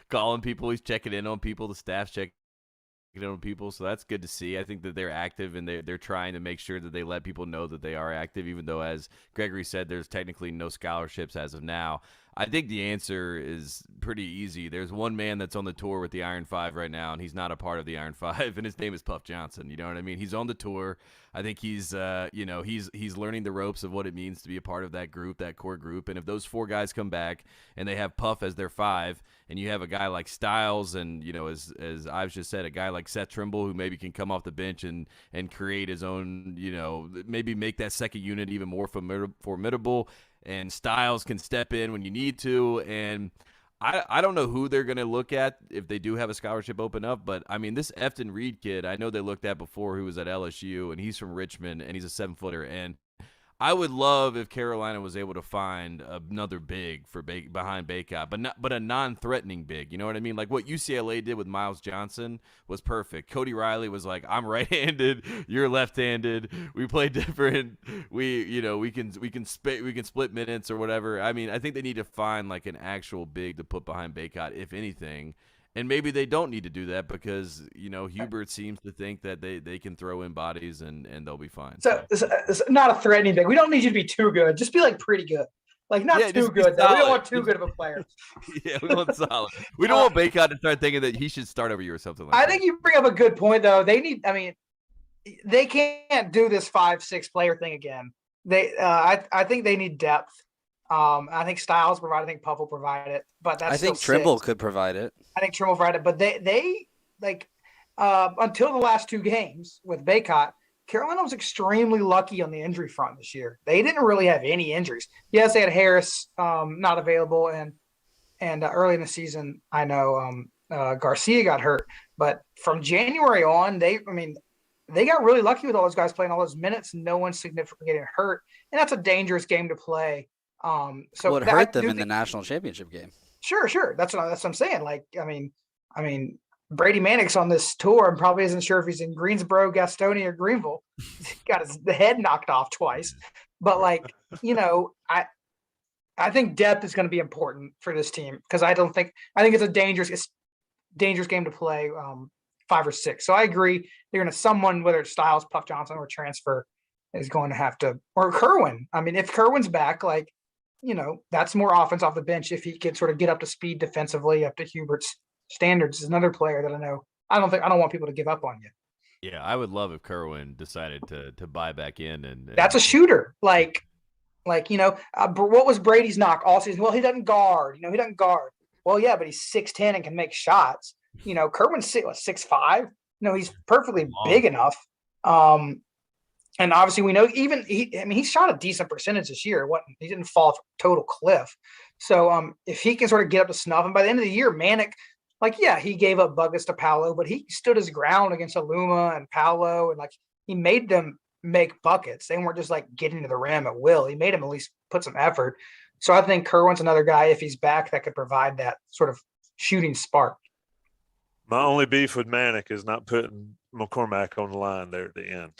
calling people. He's checking in on people. The staff's checking in on people. So that's good to see. I think that they're active and they're trying to make sure that they let people know that they are active, even though, as Gregory said, there's technically no scholarships as of now. I think the answer is pretty easy. There's one man that's on the tour with the Iron Five right now, and he's not a part of the Iron Five, and his name is Puff Johnson. You know what I mean? He's on the tour. I think he's learning the ropes of what it means to be a part of that group, that core group. And if those 4 guys come back and they have Puff as their 5, and you have a guy like Styles and, as Ives just said, a guy like Seth Trimble who maybe can come off the bench and create his own, maybe make that second unit even more formidable. And Styles can step in when you need to. And I don't know who they're going to look at if they do have a scholarship open up. But, I mean, this Efton Reed kid, I know they looked at before, who was at LSU, and he's from Richmond, and he's a 7-footer. And I would love if Carolina was able to find another big for behind Bacot, but a non-threatening big. You know what I mean? Like what UCLA did with Miles Johnson was perfect. Cody Riley was like, "I'm right-handed, you're left-handed. We play different. We can split minutes or whatever." I mean, I think they need to find like an actual big to put behind Bacot, if anything. And maybe they don't need to do that because, Hubert seems to think that they can throw in bodies and they'll be fine. So it's not a threatening thing. We don't need you to be too good. Just be like pretty good. Like not too good though. We don't want too good of a player. Yeah, we want solid. We don't want Bacot to start thinking that he should start over you or something like that. I think you bring up a good point though. They can't do this 5-6 player thing again. I think they need depth. I think Styles provide. I think Puff will provide it, but that's. I think Trimble could provide it. I think Trimble provide it, but they until the last 2 games with Bacot, Carolina was extremely lucky on the injury front this year. They didn't really have any injuries. Yes, they had Harris not available, and early in the season, I know Garcia got hurt, but from January on, they got really lucky with all those guys playing all those minutes and no one significantly getting hurt. And that's a dangerous game to play. So it hurt them in the national championship game. Sure. That's what I'm saying. Like, I mean, Brady Manick's on this tour and probably isn't sure if he's in Greensboro, Gastonia, or Greenville. He got the head knocked off twice. But like, I think depth is going to be important for this team because I think it's a dangerous game to play 5 or 6. So I agree. They're going to someone, whether it's Styles, Puff Johnson, or transfer, is going to have to, or Kerwin. I mean, if Kerwin's back, like, that's more offense off the bench if he can sort of get up to speed defensively, up to Hubert's standards. Is another player that I know. I don't want people to give up on yet. Yeah, I would love if Kerwin decided to buy back in and that's a shooter. What was Brady's knock all season? Well, he doesn't guard. He doesn't guard. Well, yeah, but he's 6'10" and can make shots. Kerwin's 6'5". He's perfectly big enough. And obviously we know he shot a decent percentage this year. He didn't fall off a total cliff. So if he can sort of get up to snuff, and by the end of the year, Manick, he gave up buckets to Paolo, but he stood his ground against Aluma and Paolo, and he made them make buckets. They weren't just getting to the rim at will. He made them at least put some effort. So I think Kerwin's another guy, if he's back, that could provide that sort of shooting spark. My only beef with Manick is not putting McCormack on the line there at the end.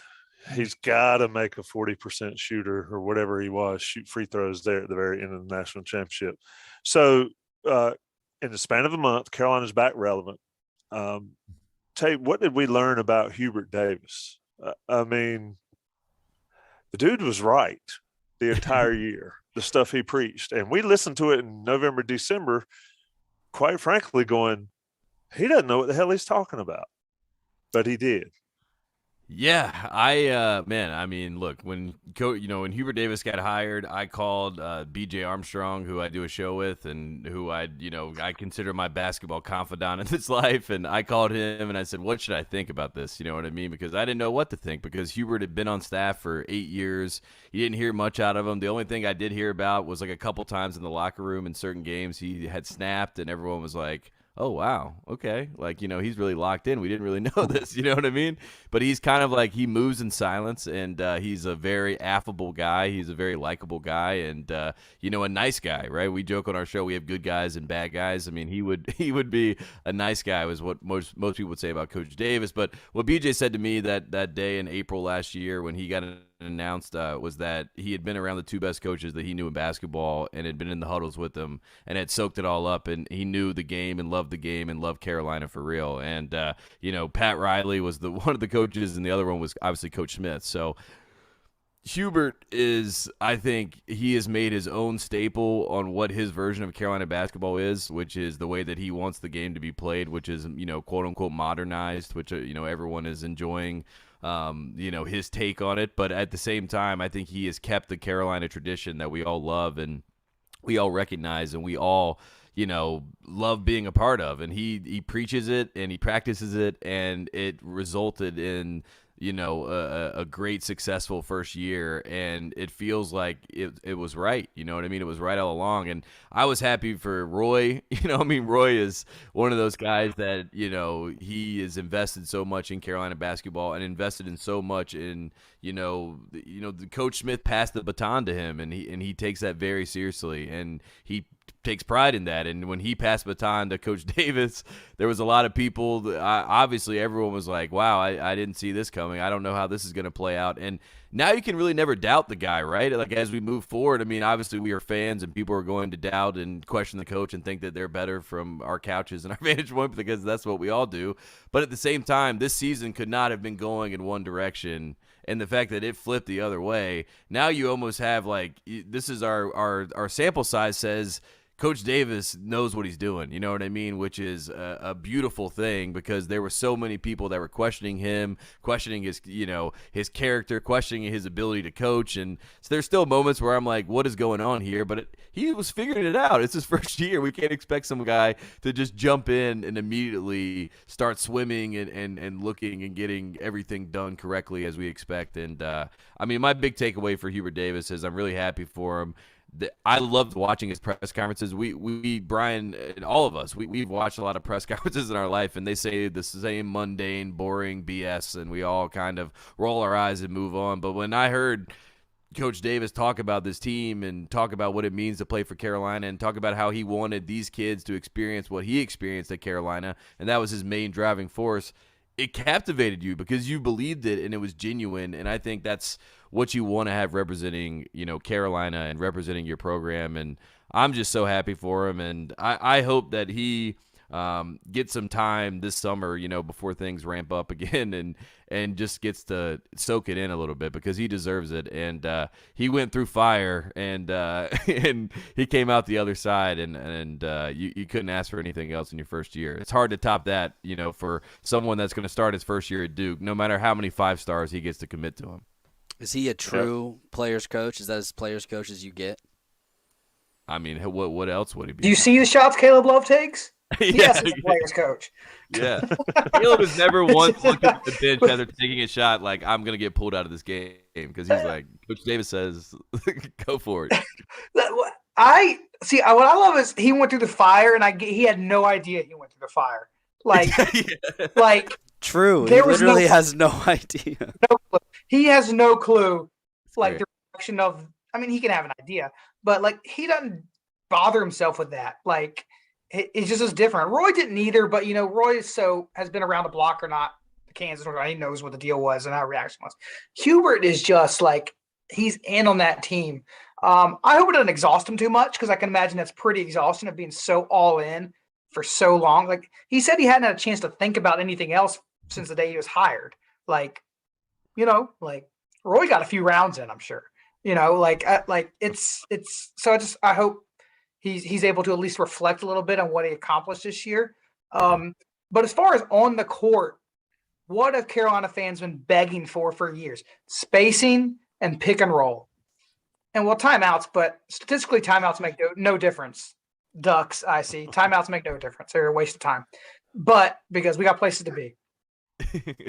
He's got to make a 40% shooter or whatever he was, shoot free throws there at the very end of the national championship. So in the span of a month, Carolina's back relevant. Tate, what did we learn about Hubert Davis? I mean, the dude was right the entire year, the stuff he preached. And we listened to it in November, December, quite frankly, going, he doesn't know what the hell he's talking about. But he did. Yeah, look, when Hubert Davis got hired, I called BJ Armstrong, who I do a show with and who I consider my basketball confidant in this life. And I called him and I said, what should I think about this? You know what I mean? Because I didn't know what to think because Hubert had been on staff for 8 years. You didn't hear much out of him. The only thing I did hear about was a couple times in the locker room in certain games he had snapped and everyone was like, oh, wow, okay. He's really locked in. We didn't really know this, you know what I mean? But he's kind of he moves in silence, and he's a very affable guy. He's a very likable guy and, a nice guy, right? We joke on our show we have good guys and bad guys. I mean, he would be a nice guy was what most people would say about Coach Davis. But what BJ said to me that day in April last year when he got announced was that he had been around the 2 best coaches that he knew in basketball and had been in the huddles with them and had soaked it all up, and he knew the game and loved the game and loved Carolina for real. And Pat Riley was one of the coaches and the other one was obviously Coach Smith. So Hubert I think he has made his own staple on what his version of Carolina basketball is, which is the way that he wants the game to be played, which is, quote unquote modernized, which, everyone is enjoying, his take on it. But at the same time, I think he has kept the Carolina tradition that we all love and we all recognize and we all, love being a part of. And he preaches it and he practices it, and it resulted in, a great successful first year, and it feels like it was right. You know what I mean? It was right all along. And I was happy for Roy. Roy is one of those guys that, he is invested so much in Carolina basketball and invested in so much in, the Coach Smith passed the baton to him, and he takes that very seriously, and he takes pride in that. And when he passed baton to Coach Davis, there was a lot of people, obviously everyone was like, wow, I didn't see this coming. I don't know how this is going to play out. And now you can really never doubt the guy, right? As we move forward, obviously we are fans and people are going to doubt and question the coach and think that they're better from our couches and our vantage point because that's what we all do. But at the same time, this season could not have been going in one direction. And the fact that it flipped the other way, now you almost have this is our sample size says Coach Davis knows what he's doing, you know what I mean? Which is a beautiful thing because there were so many people that were questioning him, questioning his, his character, questioning his ability to coach. And so there's still moments where I'm like, what is going on here? But he was figuring it out. It's his first year. We can't expect some guy to just jump in and immediately start swimming and looking and getting everything done correctly as we expect. And, my big takeaway for Hubert Davis is I'm really happy for him. I loved watching his press conferences. We Bryan, and all of us, we've watched a lot of press conferences in our life, and they say the same mundane, boring BS, and we all kind of roll our eyes and move on. But when I heard Coach Davis talk about this team and talk about what it means to play for Carolina and talk about how he wanted these kids to experience what he experienced at Carolina, and that was his main driving force, it captivated you because you believed it and it was genuine. And I think that's what you want to have representing, Carolina and representing your program. And I'm just so happy for him. And I hope that he get some time this summer, before things ramp up again, and just gets to soak it in a little bit because he deserves it. And he went through fire, and and he came out the other side, and you couldn't ask for anything else in your first year. It's hard to top that, for someone that's going to start his first year at Duke, no matter how many 5 stars he gets to commit to him. Is he a true player's coach? Is that as player's coach as you get? I mean, what else would he be? Do you see the shots Caleb Love takes? Yes, he's a yeah. player's coach. Yeah. Caleb has never once looked at the bench after taking a shot like, I'm going to get pulled out of this game, because he's like, Coach Davis says, go for it. I see. What I love is he went through the fire, and he had no idea he went through the fire. Like, true. He literally has no idea. No clue. He has no clue. Like the reaction of. I mean, he can have an idea, but like he doesn't bother himself with that. Like. It's just as different. Roy didn't either, but Roy has been around the block or not. Kansas, he knows what the deal was and how reaction was. Hubert is just like he's in on that team. I hope it doesn't exhaust him too much, because I can imagine that's pretty exhausting of being so all in for so long. Like he said, he hadn't had a chance to think about anything else since the day he was hired. Like Roy got a few rounds in, I'm sure. It's so I hope. He's able to at least reflect a little bit on what he accomplished this year. But as far as on the court, what have Carolina fans been begging for years? Spacing and pick and roll. And timeouts, but statistically timeouts make no difference. Ducks, I see. Timeouts make no difference. They're a waste of time. But because we got places to be.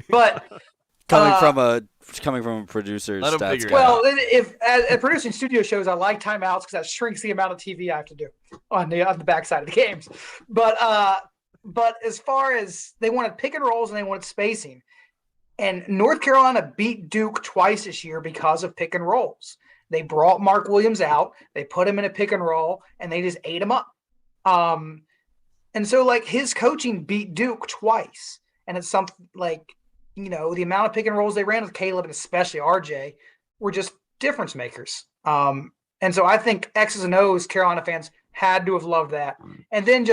But coming from a producer's stats guy. Well, if at producing studio shows, I like timeouts because that shrinks the amount of TV I have to do on the backside of the games. But as far as they wanted pick and rolls and they wanted spacing, and North Carolina beat Duke twice this year because of pick and rolls. They brought Mark Williams out, they put him in a pick and roll, and they just ate him up. And so like his coaching beat Duke twice, and it's something like. The amount of pick and rolls they ran with Caleb and especially RJ were just difference makers. And so I think X's and O's Carolina fans had to have loved that. And then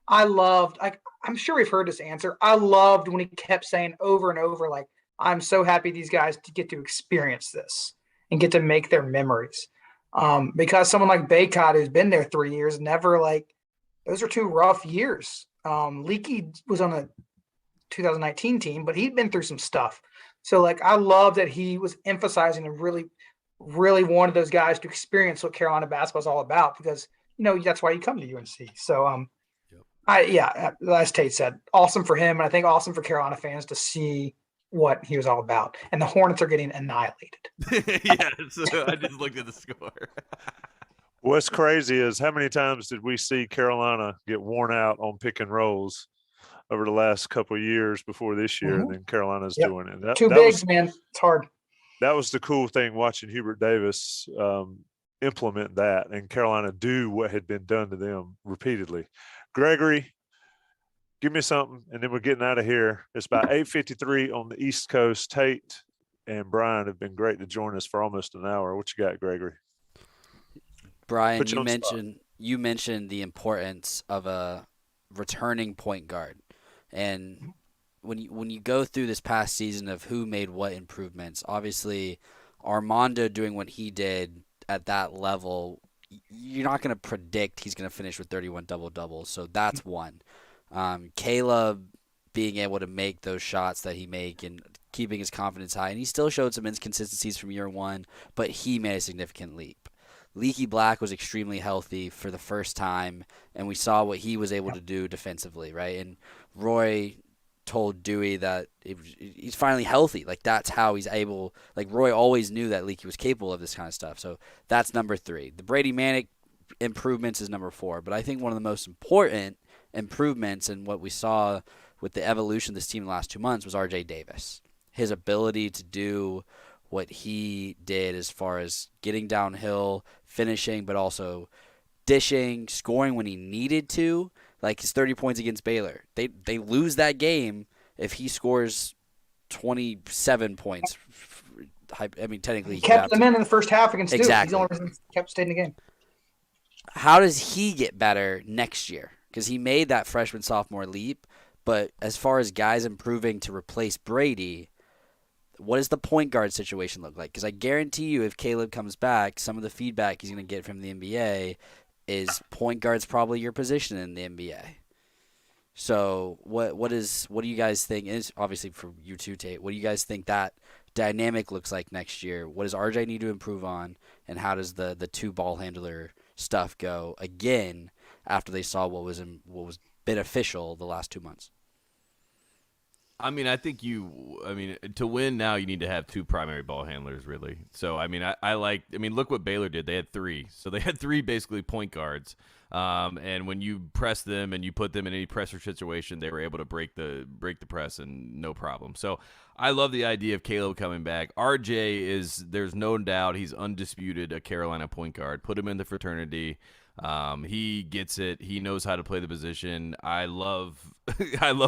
I'm sure we've heard this answer. I loved when he kept saying over and over, like, I'm so happy these guys to get to experience this and get to make their memories. Because someone like Baycott, who's been there 3 years, never those are 2 rough years. Leaky was on a 2019 team, but he'd been through some stuff. So I love that he was emphasizing and really, really wanted those guys to experience what Carolina basketball is all about, because, that's why you come to UNC. So, as Tate said, awesome for him. And I think awesome for Carolina fans to see what he was all about. And the Hornets are getting annihilated. Yeah. So I just looked at the score. What's crazy is how many times did we see Carolina get worn out on pick and rolls over the last couple of years before this year, and then Carolina's doing it. Two bigs, man. It's hard. That was the cool thing, watching Hubert Davis implement that, and Carolina do what had been done to them repeatedly. Gregory, give me something, and then we're getting out of here. It's about 8:53 on the East Coast. Tate and Bryan have been great to join us for almost an hour. What you got, Gregory? Bryan, you mentioned the importance of a returning point guard. And when you go through this past season of who made what improvements, obviously Armando doing what he did at that level, you're not going to predict he's going to finish with 31 double-doubles. So that's one. Caleb being able to make those shots that he make and keeping his confidence high. And he still showed some inconsistencies from year one, but he made a significant leap. Leaky Black was extremely healthy for the first time, and we saw what he was able to do defensively, right? And Roy told Dewey that he's finally healthy. Like, that's how he's able. Like, Roy always knew that Leaky was capable of this kind of stuff. So that's number 3. The Brady Manic improvements is number 4. But I think one of the most important improvements in what we saw with the evolution of this team in the last 2 months was RJ Davis. His ability to do what he did as far as getting downhill, finishing, but also dishing, scoring when he needed to. Like his 30 points against Baylor. They lose that game if he scores 27 points. I mean, technically he kept them in the first half against Duke. Exactly. He's the only reason he kept staying in the game. How does he get better next year? Because he made that freshman-sophomore leap. But as far as guys improving to replace Brady, what does the point guard situation look like? Because I guarantee you if Caleb comes back, some of the feedback he's going to get from the NBA is point guard's probably your position in the NBA. So what do you guys think is, obviously for you too, Tate, what do you guys think that dynamic looks like next year? What does RJ need to improve on, and how does the 2 ball handler stuff go again after they saw what was beneficial the last 2 months? I mean, to win now, you need to have 2 primary ball handlers, really. So, I mean, look what Baylor did. They had 3. So they had 3 basically point guards. And when you press them and you put them in any pressure situation, they were able to break the press and no problem. So I love the idea of Caleb coming back. RJ there's no doubt he's undisputed a Carolina point guard. Put him in the fraternity. He gets it. He knows how to play the position. I love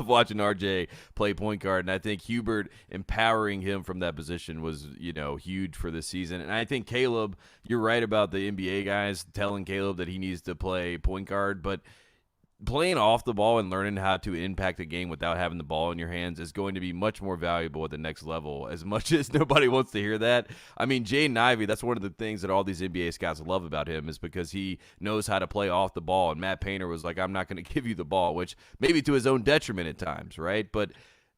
watching RJ play point guard, and I think Hubert empowering him from that position was, huge for this season. And I think Caleb, you're right about the NBA guys telling Caleb that he needs to play point guard, but playing off the ball and learning how to impact a game without having the ball in your hands is going to be much more valuable at the next level, as much as nobody wants to hear that. I mean, Jaden Ivey, that's one of the things that all these NBA scouts love about him, is because he knows how to play off the ball. And Matt Painter was like, I'm not going to give you the ball, which maybe to his own detriment at times, right? But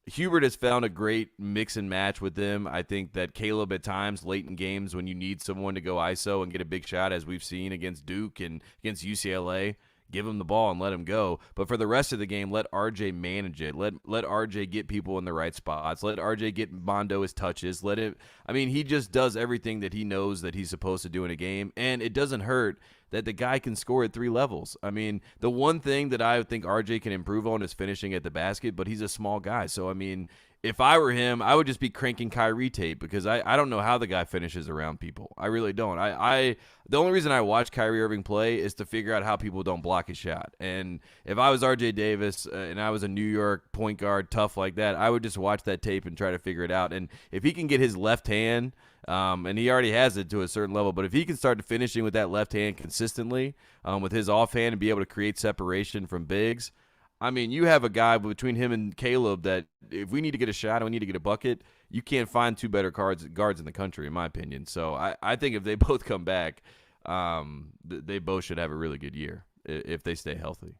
Hubert has found a great mix and match with them. I think that Caleb at times late in games when you need someone to go ISO and get a big shot, as we've seen against Duke and against UCLA, give him the ball and let him go. But for the rest of the game, let RJ manage it. Let RJ get people in the right spots. Let RJ get Mondo his touches. He just does everything that he knows that he's supposed to do in a game. And it doesn't hurt that the guy can score at 3 levels. I mean, the one thing that I think RJ can improve on is finishing at the basket, but he's a small guy. So, I mean, if I were him, I would just be cranking Kyrie tape, because I don't know how the guy finishes around people. I really don't. The only reason I watch Kyrie Irving play is to figure out how people don't block his shot. And if I was RJ Davis and I was a New York point guard tough like that, I would just watch that tape and try to figure it out. And if he can get his left hand, and he already has it to a certain level, but if he can start finishing with that left hand consistently, with his offhand, and be able to create separation from bigs, I mean, you have a guy between him and Caleb that if we need to get a shot and we need to get a bucket, you can't find 2 better guards in the country, in my opinion. So I think if they both come back, they both should have a really good year if they stay healthy.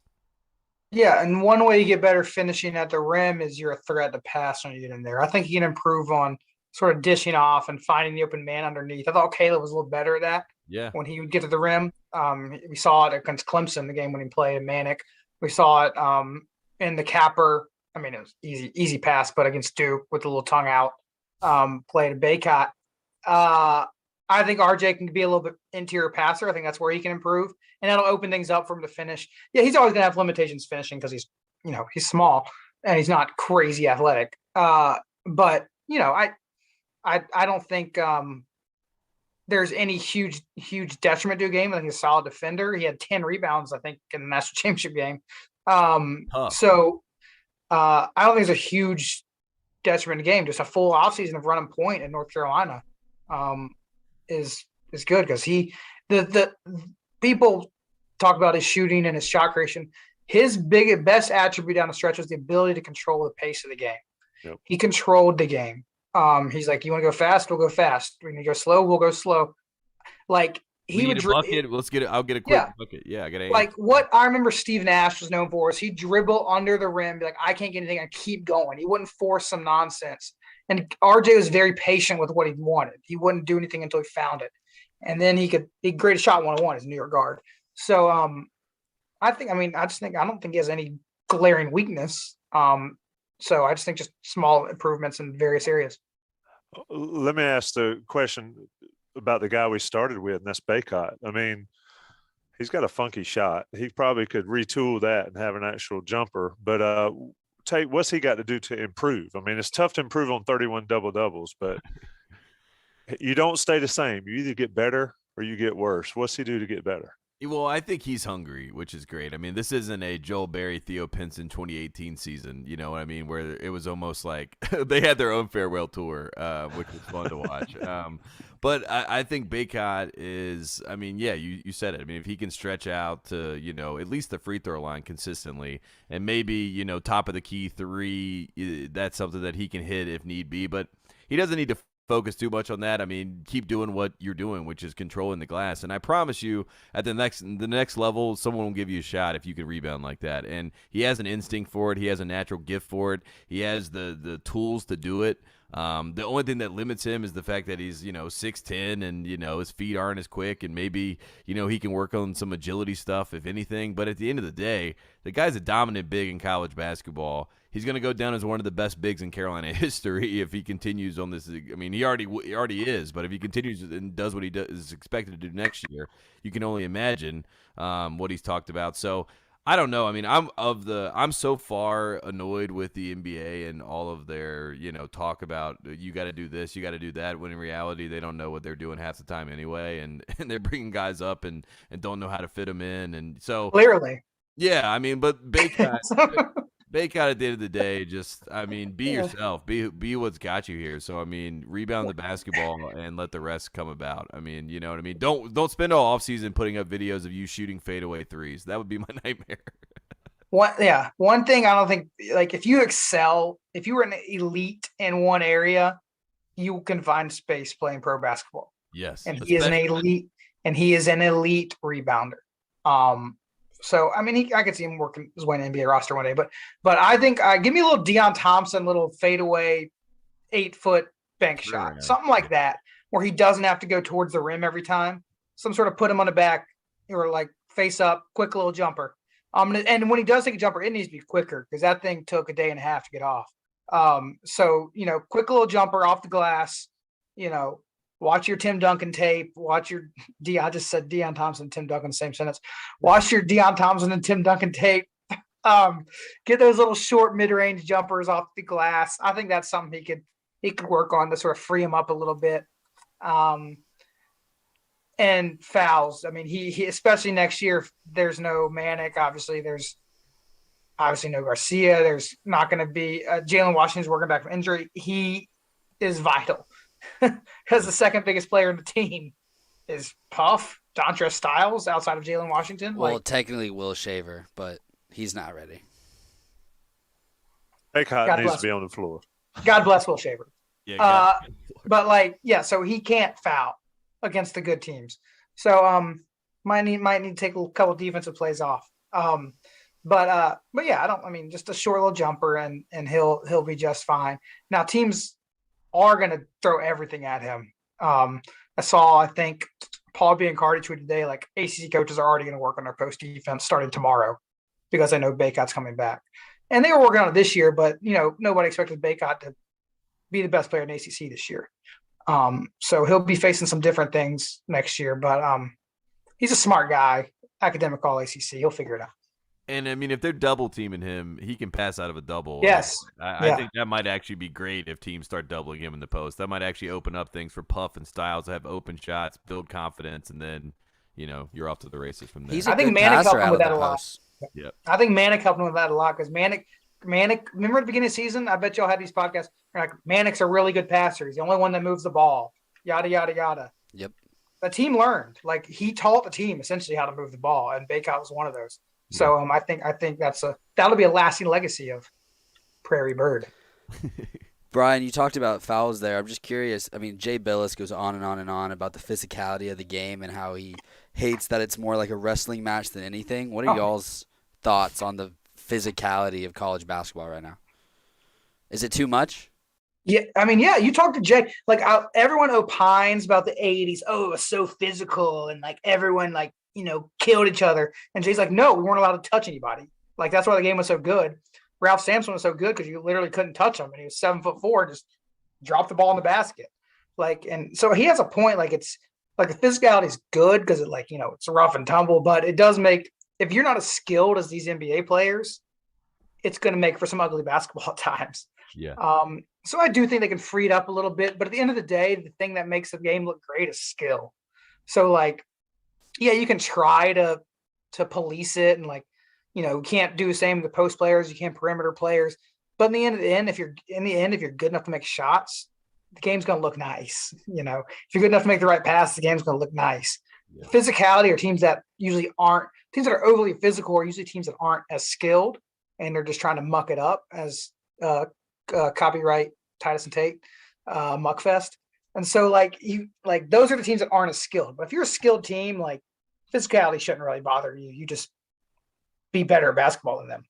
Yeah, and one way you get better finishing at the rim is you're a threat to pass when you get in there. I think he can improve on sort of dishing off and finding the open man underneath. I thought Caleb was a little better at that. Yeah. When he would get to the rim. We saw it against Clemson, the game when he played in Manic. We saw it in the capper. I mean, it was easy pass, but against Duke with a little tongue out, played a Baycott. I think RJ can be a little bit interior passer. I think that's where he can improve, and that'll open things up for him to finish. Yeah, he's always going to have limitations finishing because he's small and he's not crazy athletic. But I don't think there's any huge detriment to a game. I think he's a solid defender. He had 10 rebounds, I think, in the national championship game. So I don't think there's a huge detriment to the game. Just a full offseason of running point in North Carolina is good, because the people talk about his shooting and his shot creation. His best attribute down the stretch was the ability to control the pace of the game. Yep. He controlled the game. He's like, you want to go fast? We'll go fast. We need to go slow. We'll go slow. Like he would bucket. Let's get it. I'll get a quick bucket. Yeah, I got it. Like what I remember Steve Nash was known for is he'd dribble under the rim, be like, I can't get anything. I keep going. He wouldn't force some nonsense. And RJ was very patient with what he wanted. He wouldn't do anything until he found it. And then he'd create a shot 1-on-1 as a New York guard. So I don't think he has any glaring weakness. So I just think just small improvements in various areas. Let me ask the question about the guy we started with, and that's Baycott. I mean, he's got a funky shot. He probably could retool that and have an actual jumper. But Tate, what's he got to do to improve? I mean, it's tough to improve on 31 double-doubles, but you don't stay the same. You either get better or you get worse. What's he do to get better? Well, I think he's hungry, which is great. I mean, this isn't a Joel Berry, Theo Pinson 2018 season, you know what I mean, where it was almost like they had their own farewell tour, which was fun to watch. But I think Baycott is, I mean, yeah, you said it. I mean, if he can stretch out to, you know, at least the free throw line consistently and maybe, you know, top of the key three, that's something that he can hit if need be. But he doesn't need to focus too much on that. I mean, keep doing what you're doing, which is controlling the glass. And I promise you, at the next level, someone will give you a shot if you can rebound like that. And he has an instinct for it. He has a natural gift for it. He has the tools to do it. The only thing that limits him is the fact that he's, you know, 6'10", and, you know, his feet aren't as quick, and maybe, you know, he can work on some agility stuff, if anything. But at the end of the day, the guy's a dominant big in college basketball. He's going to go down as one of the best bigs in Carolina history if he continues on this. I mean, he already is, but if he continues and does what he is expected to do next year, you can only imagine what he's talked about. So I don't know. I mean, I'm so far annoyed with the NBA and all of their, you know, talk about you got to do this, you got to do that, when in reality they don't know what they're doing half the time anyway, and they're bringing guys up and don't know how to fit them in, and so Clearly. yeah, I mean, but Baycott at the end of the day, just, I mean, be yourself, be what's got you here. So I mean, rebound the basketball and let the rest come about. I mean, you know what I mean. Don't spend all offseason putting up videos of you shooting fadeaway threes. That would be my nightmare. One thing I don't think, like, if you excel, if you were an elite in one area, you can find space playing pro basketball. Yes, and he is an elite, rebounder. So I mean, I could see him working his way in the NBA roster one day. But I think give me a little Deion Thompson, little fadeaway 8-foot bank shot, something like that, where he doesn't have to go towards the rim every time. Some sort of put him on the back or like face up, quick little jumper. And when he does take a jumper, it needs to be quicker because that thing took a day and a half to get off. So, you know, quick little jumper off the glass, you know, watch your Tim Duncan tape, I just said Deion Thompson, Tim Duncan, same sentence. Watch your Deion Thompson and Tim Duncan tape. Get those little short mid-range jumpers off the glass. I think that's something he could work on to sort of free him up a little bit. And fouls. I mean, he especially next year, there's no Manic. Obviously, there's no Garcia. There's not going to be Jalen Washington's working back from injury. He is vital because the second biggest player in the team is Puff, Dontrez Styles outside of Jalen Washington. Well, technically Will Shaver, but he's not ready. Baycott needs to be on the floor. God bless Will Shaver. Yeah, so he can't foul against the good teams. So might need to take a couple defensive plays off. But yeah, just a short little jumper and he'll be just fine. Now teams are going to throw everything at him. I think Paul Biancardi tweeted today, like ACC coaches are already going to work on their post defense starting tomorrow because I know Baycott's coming back. And they were working on it this year, but you know, nobody expected Baycott to be the best player in ACC this year. So he'll be facing some different things next year, but he's a smart guy, academic all ACC. He'll figure it out. And, I mean, if they're double teaming him, he can pass out of a double. Yes. I think that might actually be great if teams start doubling him in the post. That might actually open up things for Puff and Styles to have open shots, build confidence, and then, you know, you're off to the races from there. I think Manic helped him with that a lot. Yep. I think Manic helped him with that a lot because Manic, remember at the beginning of the season? I bet y'all had these podcasts. Like, Manic's a really good passer. He's the only one that moves the ball. Yada, yada, yada. Yep. The team learned. Like, he taught the team essentially how to move the ball, and Baycott was one of those. So I think that'll be a lasting legacy of Prairie Bird. Bryan, you talked about fouls there. I'm just curious. I mean, Jay Billis goes on and on and on about the physicality of the game and how he hates that it's more like a wrestling match than anything. What are y'all's thoughts on the physicality of college basketball right now? Is it too much? Yeah, I mean, yeah, you talk to Jay, like everyone opines about the 80s. Oh, it was so physical and like everyone like, you know, killed each other. And Jay's like, no, we weren't allowed to touch anybody. Like, that's why the game was so good. Ralph Sampson was so good because you literally couldn't touch him, and he was 7'4", just dropped the ball in the basket. And so he has a point. Like it's like the physicality is good because it's rough and tumble, but it does make, if you're not as skilled as these NBA players, it's going to make for some ugly basketball at times. Yeah. So I do think they can free it up a little bit, but at the end of the day, the thing that makes the game look great is skill. So you can try to police it and you can't do the same with the post players, you can't perimeter players. But in the end, if you're good enough to make shots, the game's going to look nice. If you're good enough to make the right pass, the game's going to look nice. Yeah. Physicality are teams that usually aren't teams that are overly physical, are usually teams that aren't as skilled, and they're just trying to muck it up as copyright Titus and Tate muckfest. And so those are the teams that aren't as skilled. But if you're a skilled team, physicality shouldn't really bother you. You just be better at basketball than them.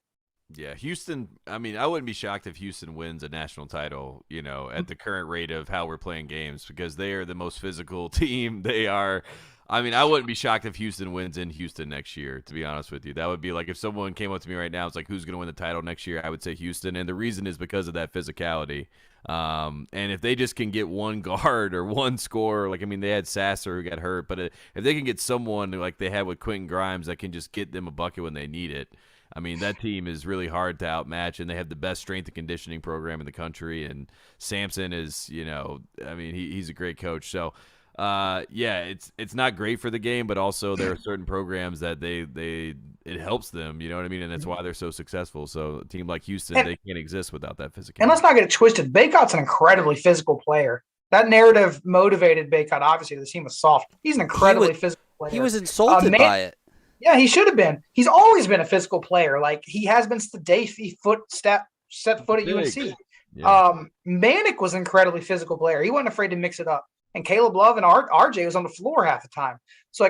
Yeah, Houston, I mean, I wouldn't be shocked if Houston wins a national title, at the current rate of how we're playing games, because they are the most physical team. They are, I mean, I wouldn't be shocked if Houston wins in Houston next year, to be honest with you. That would be like if someone came up to me right now, it's like, who's going to win the title next year? I would say Houston, and the reason is because of that physicality. And if they just can get one guard or one scorer, they had Sasser who got hurt, but if they can get someone like they had with Quentin Grimes that can just get them a bucket when they need it, I mean, that team is really hard to outmatch, and they have the best strength and conditioning program in the country. And Sampson is, he's a great coach. So, it's not great for the game, but also there are certain programs that it helps them, you know what I mean? And that's why they're so successful. So a team like Houston, they can't exist without that physicality. And let's not get it twisted. Baycott's an incredibly physical player. That narrative motivated Baycott, obviously, the team was soft. He's an incredibly physical player. He was insulted by it. Yeah, he should have been. He's always been a physical player. He has been the day he set foot at UNC. Yeah. Manic was an incredibly physical player. He wasn't afraid to mix it up. And Caleb Love and RJ was on the floor half the time. So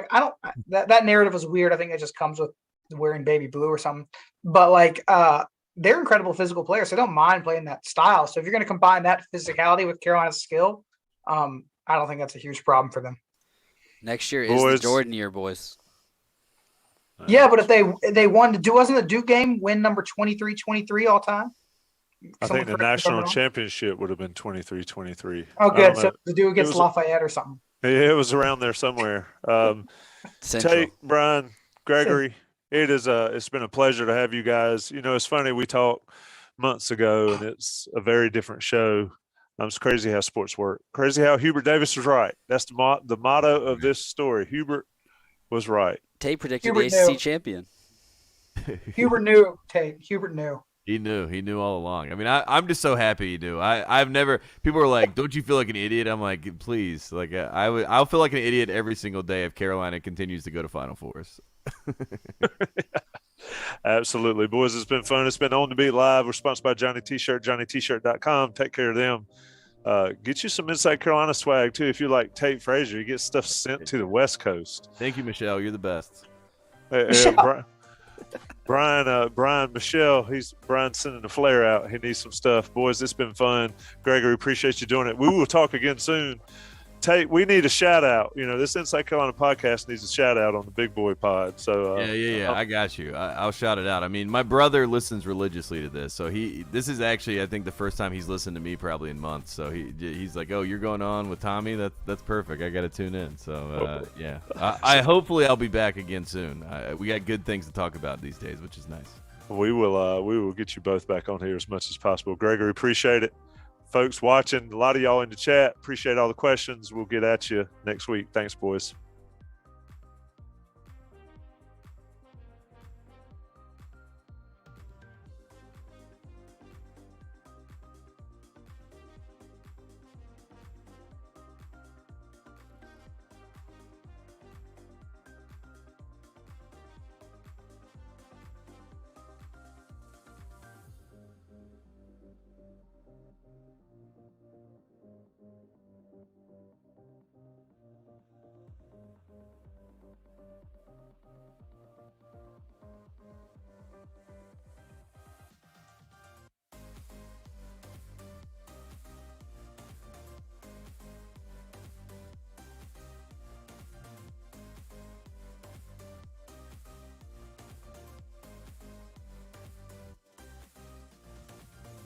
that narrative was weird. I think it just comes with wearing baby blue or something. But they're incredible physical players. So I don't mind playing that style. So if you're going to combine that physicality with Carolina's skill, I don't think that's a huge problem for them. Next year is the Jordan year, boys. Yeah, but if they won wasn't the Duke game win number 23-23 all time? I think the national championship would have been 23-23. Oh, good. So the Duke against Lafayette or something. Yeah, it was around there somewhere. Tate, Bryan, Gregory, it's been a pleasure to have you guys. It's funny, we talked months ago, and it's a very different show. It's crazy how sports work. Crazy how Hubert Davis was right. That's the motto of this story. Hubert was right. Tate predicted the ACC champion. Hubert knew, Tate. Hubert knew. He knew all along. I mean, I'm just so happy he knew. I've never, people are like, don't you feel like an idiot? I'm like, please. I'll feel like an idiot every single day if Carolina continues to go to Final Fours. Absolutely. Boys, it's been fun. It's been On the Beat Live. We're sponsored by Johnny T-Shirt, JohnnyT-Shirt.com. Take care of them. Get you some Inside Carolina swag, too. If you like Tate Frazier, you get stuff sent to the West Coast. Thank you, Michelle. You're the best. Bryan, Michelle, Bryan's sending a flare out. He needs some stuff. Boys, it's been fun. Gregory, appreciate you doing it. We will talk again soon. Tate, we need a shout out. This Inside Carolina podcast needs a shout out on the Big Boy Pod. So yeah, I got you. I'll shout it out. I mean, my brother listens religiously to this, so this is actually, I think, the first time he's listened to me probably in months. So he's like, "Oh, you're going on with Tommy? That's perfect. I got to tune in." So yeah, hopefully I'll be back again soon. We got good things to talk about these days, which is nice. We will get you both back on here as much as possible. Gregory, appreciate it. Folks watching, a lot of y'all in the chat, appreciate all the questions. We'll get at you next week. Thanks, boys.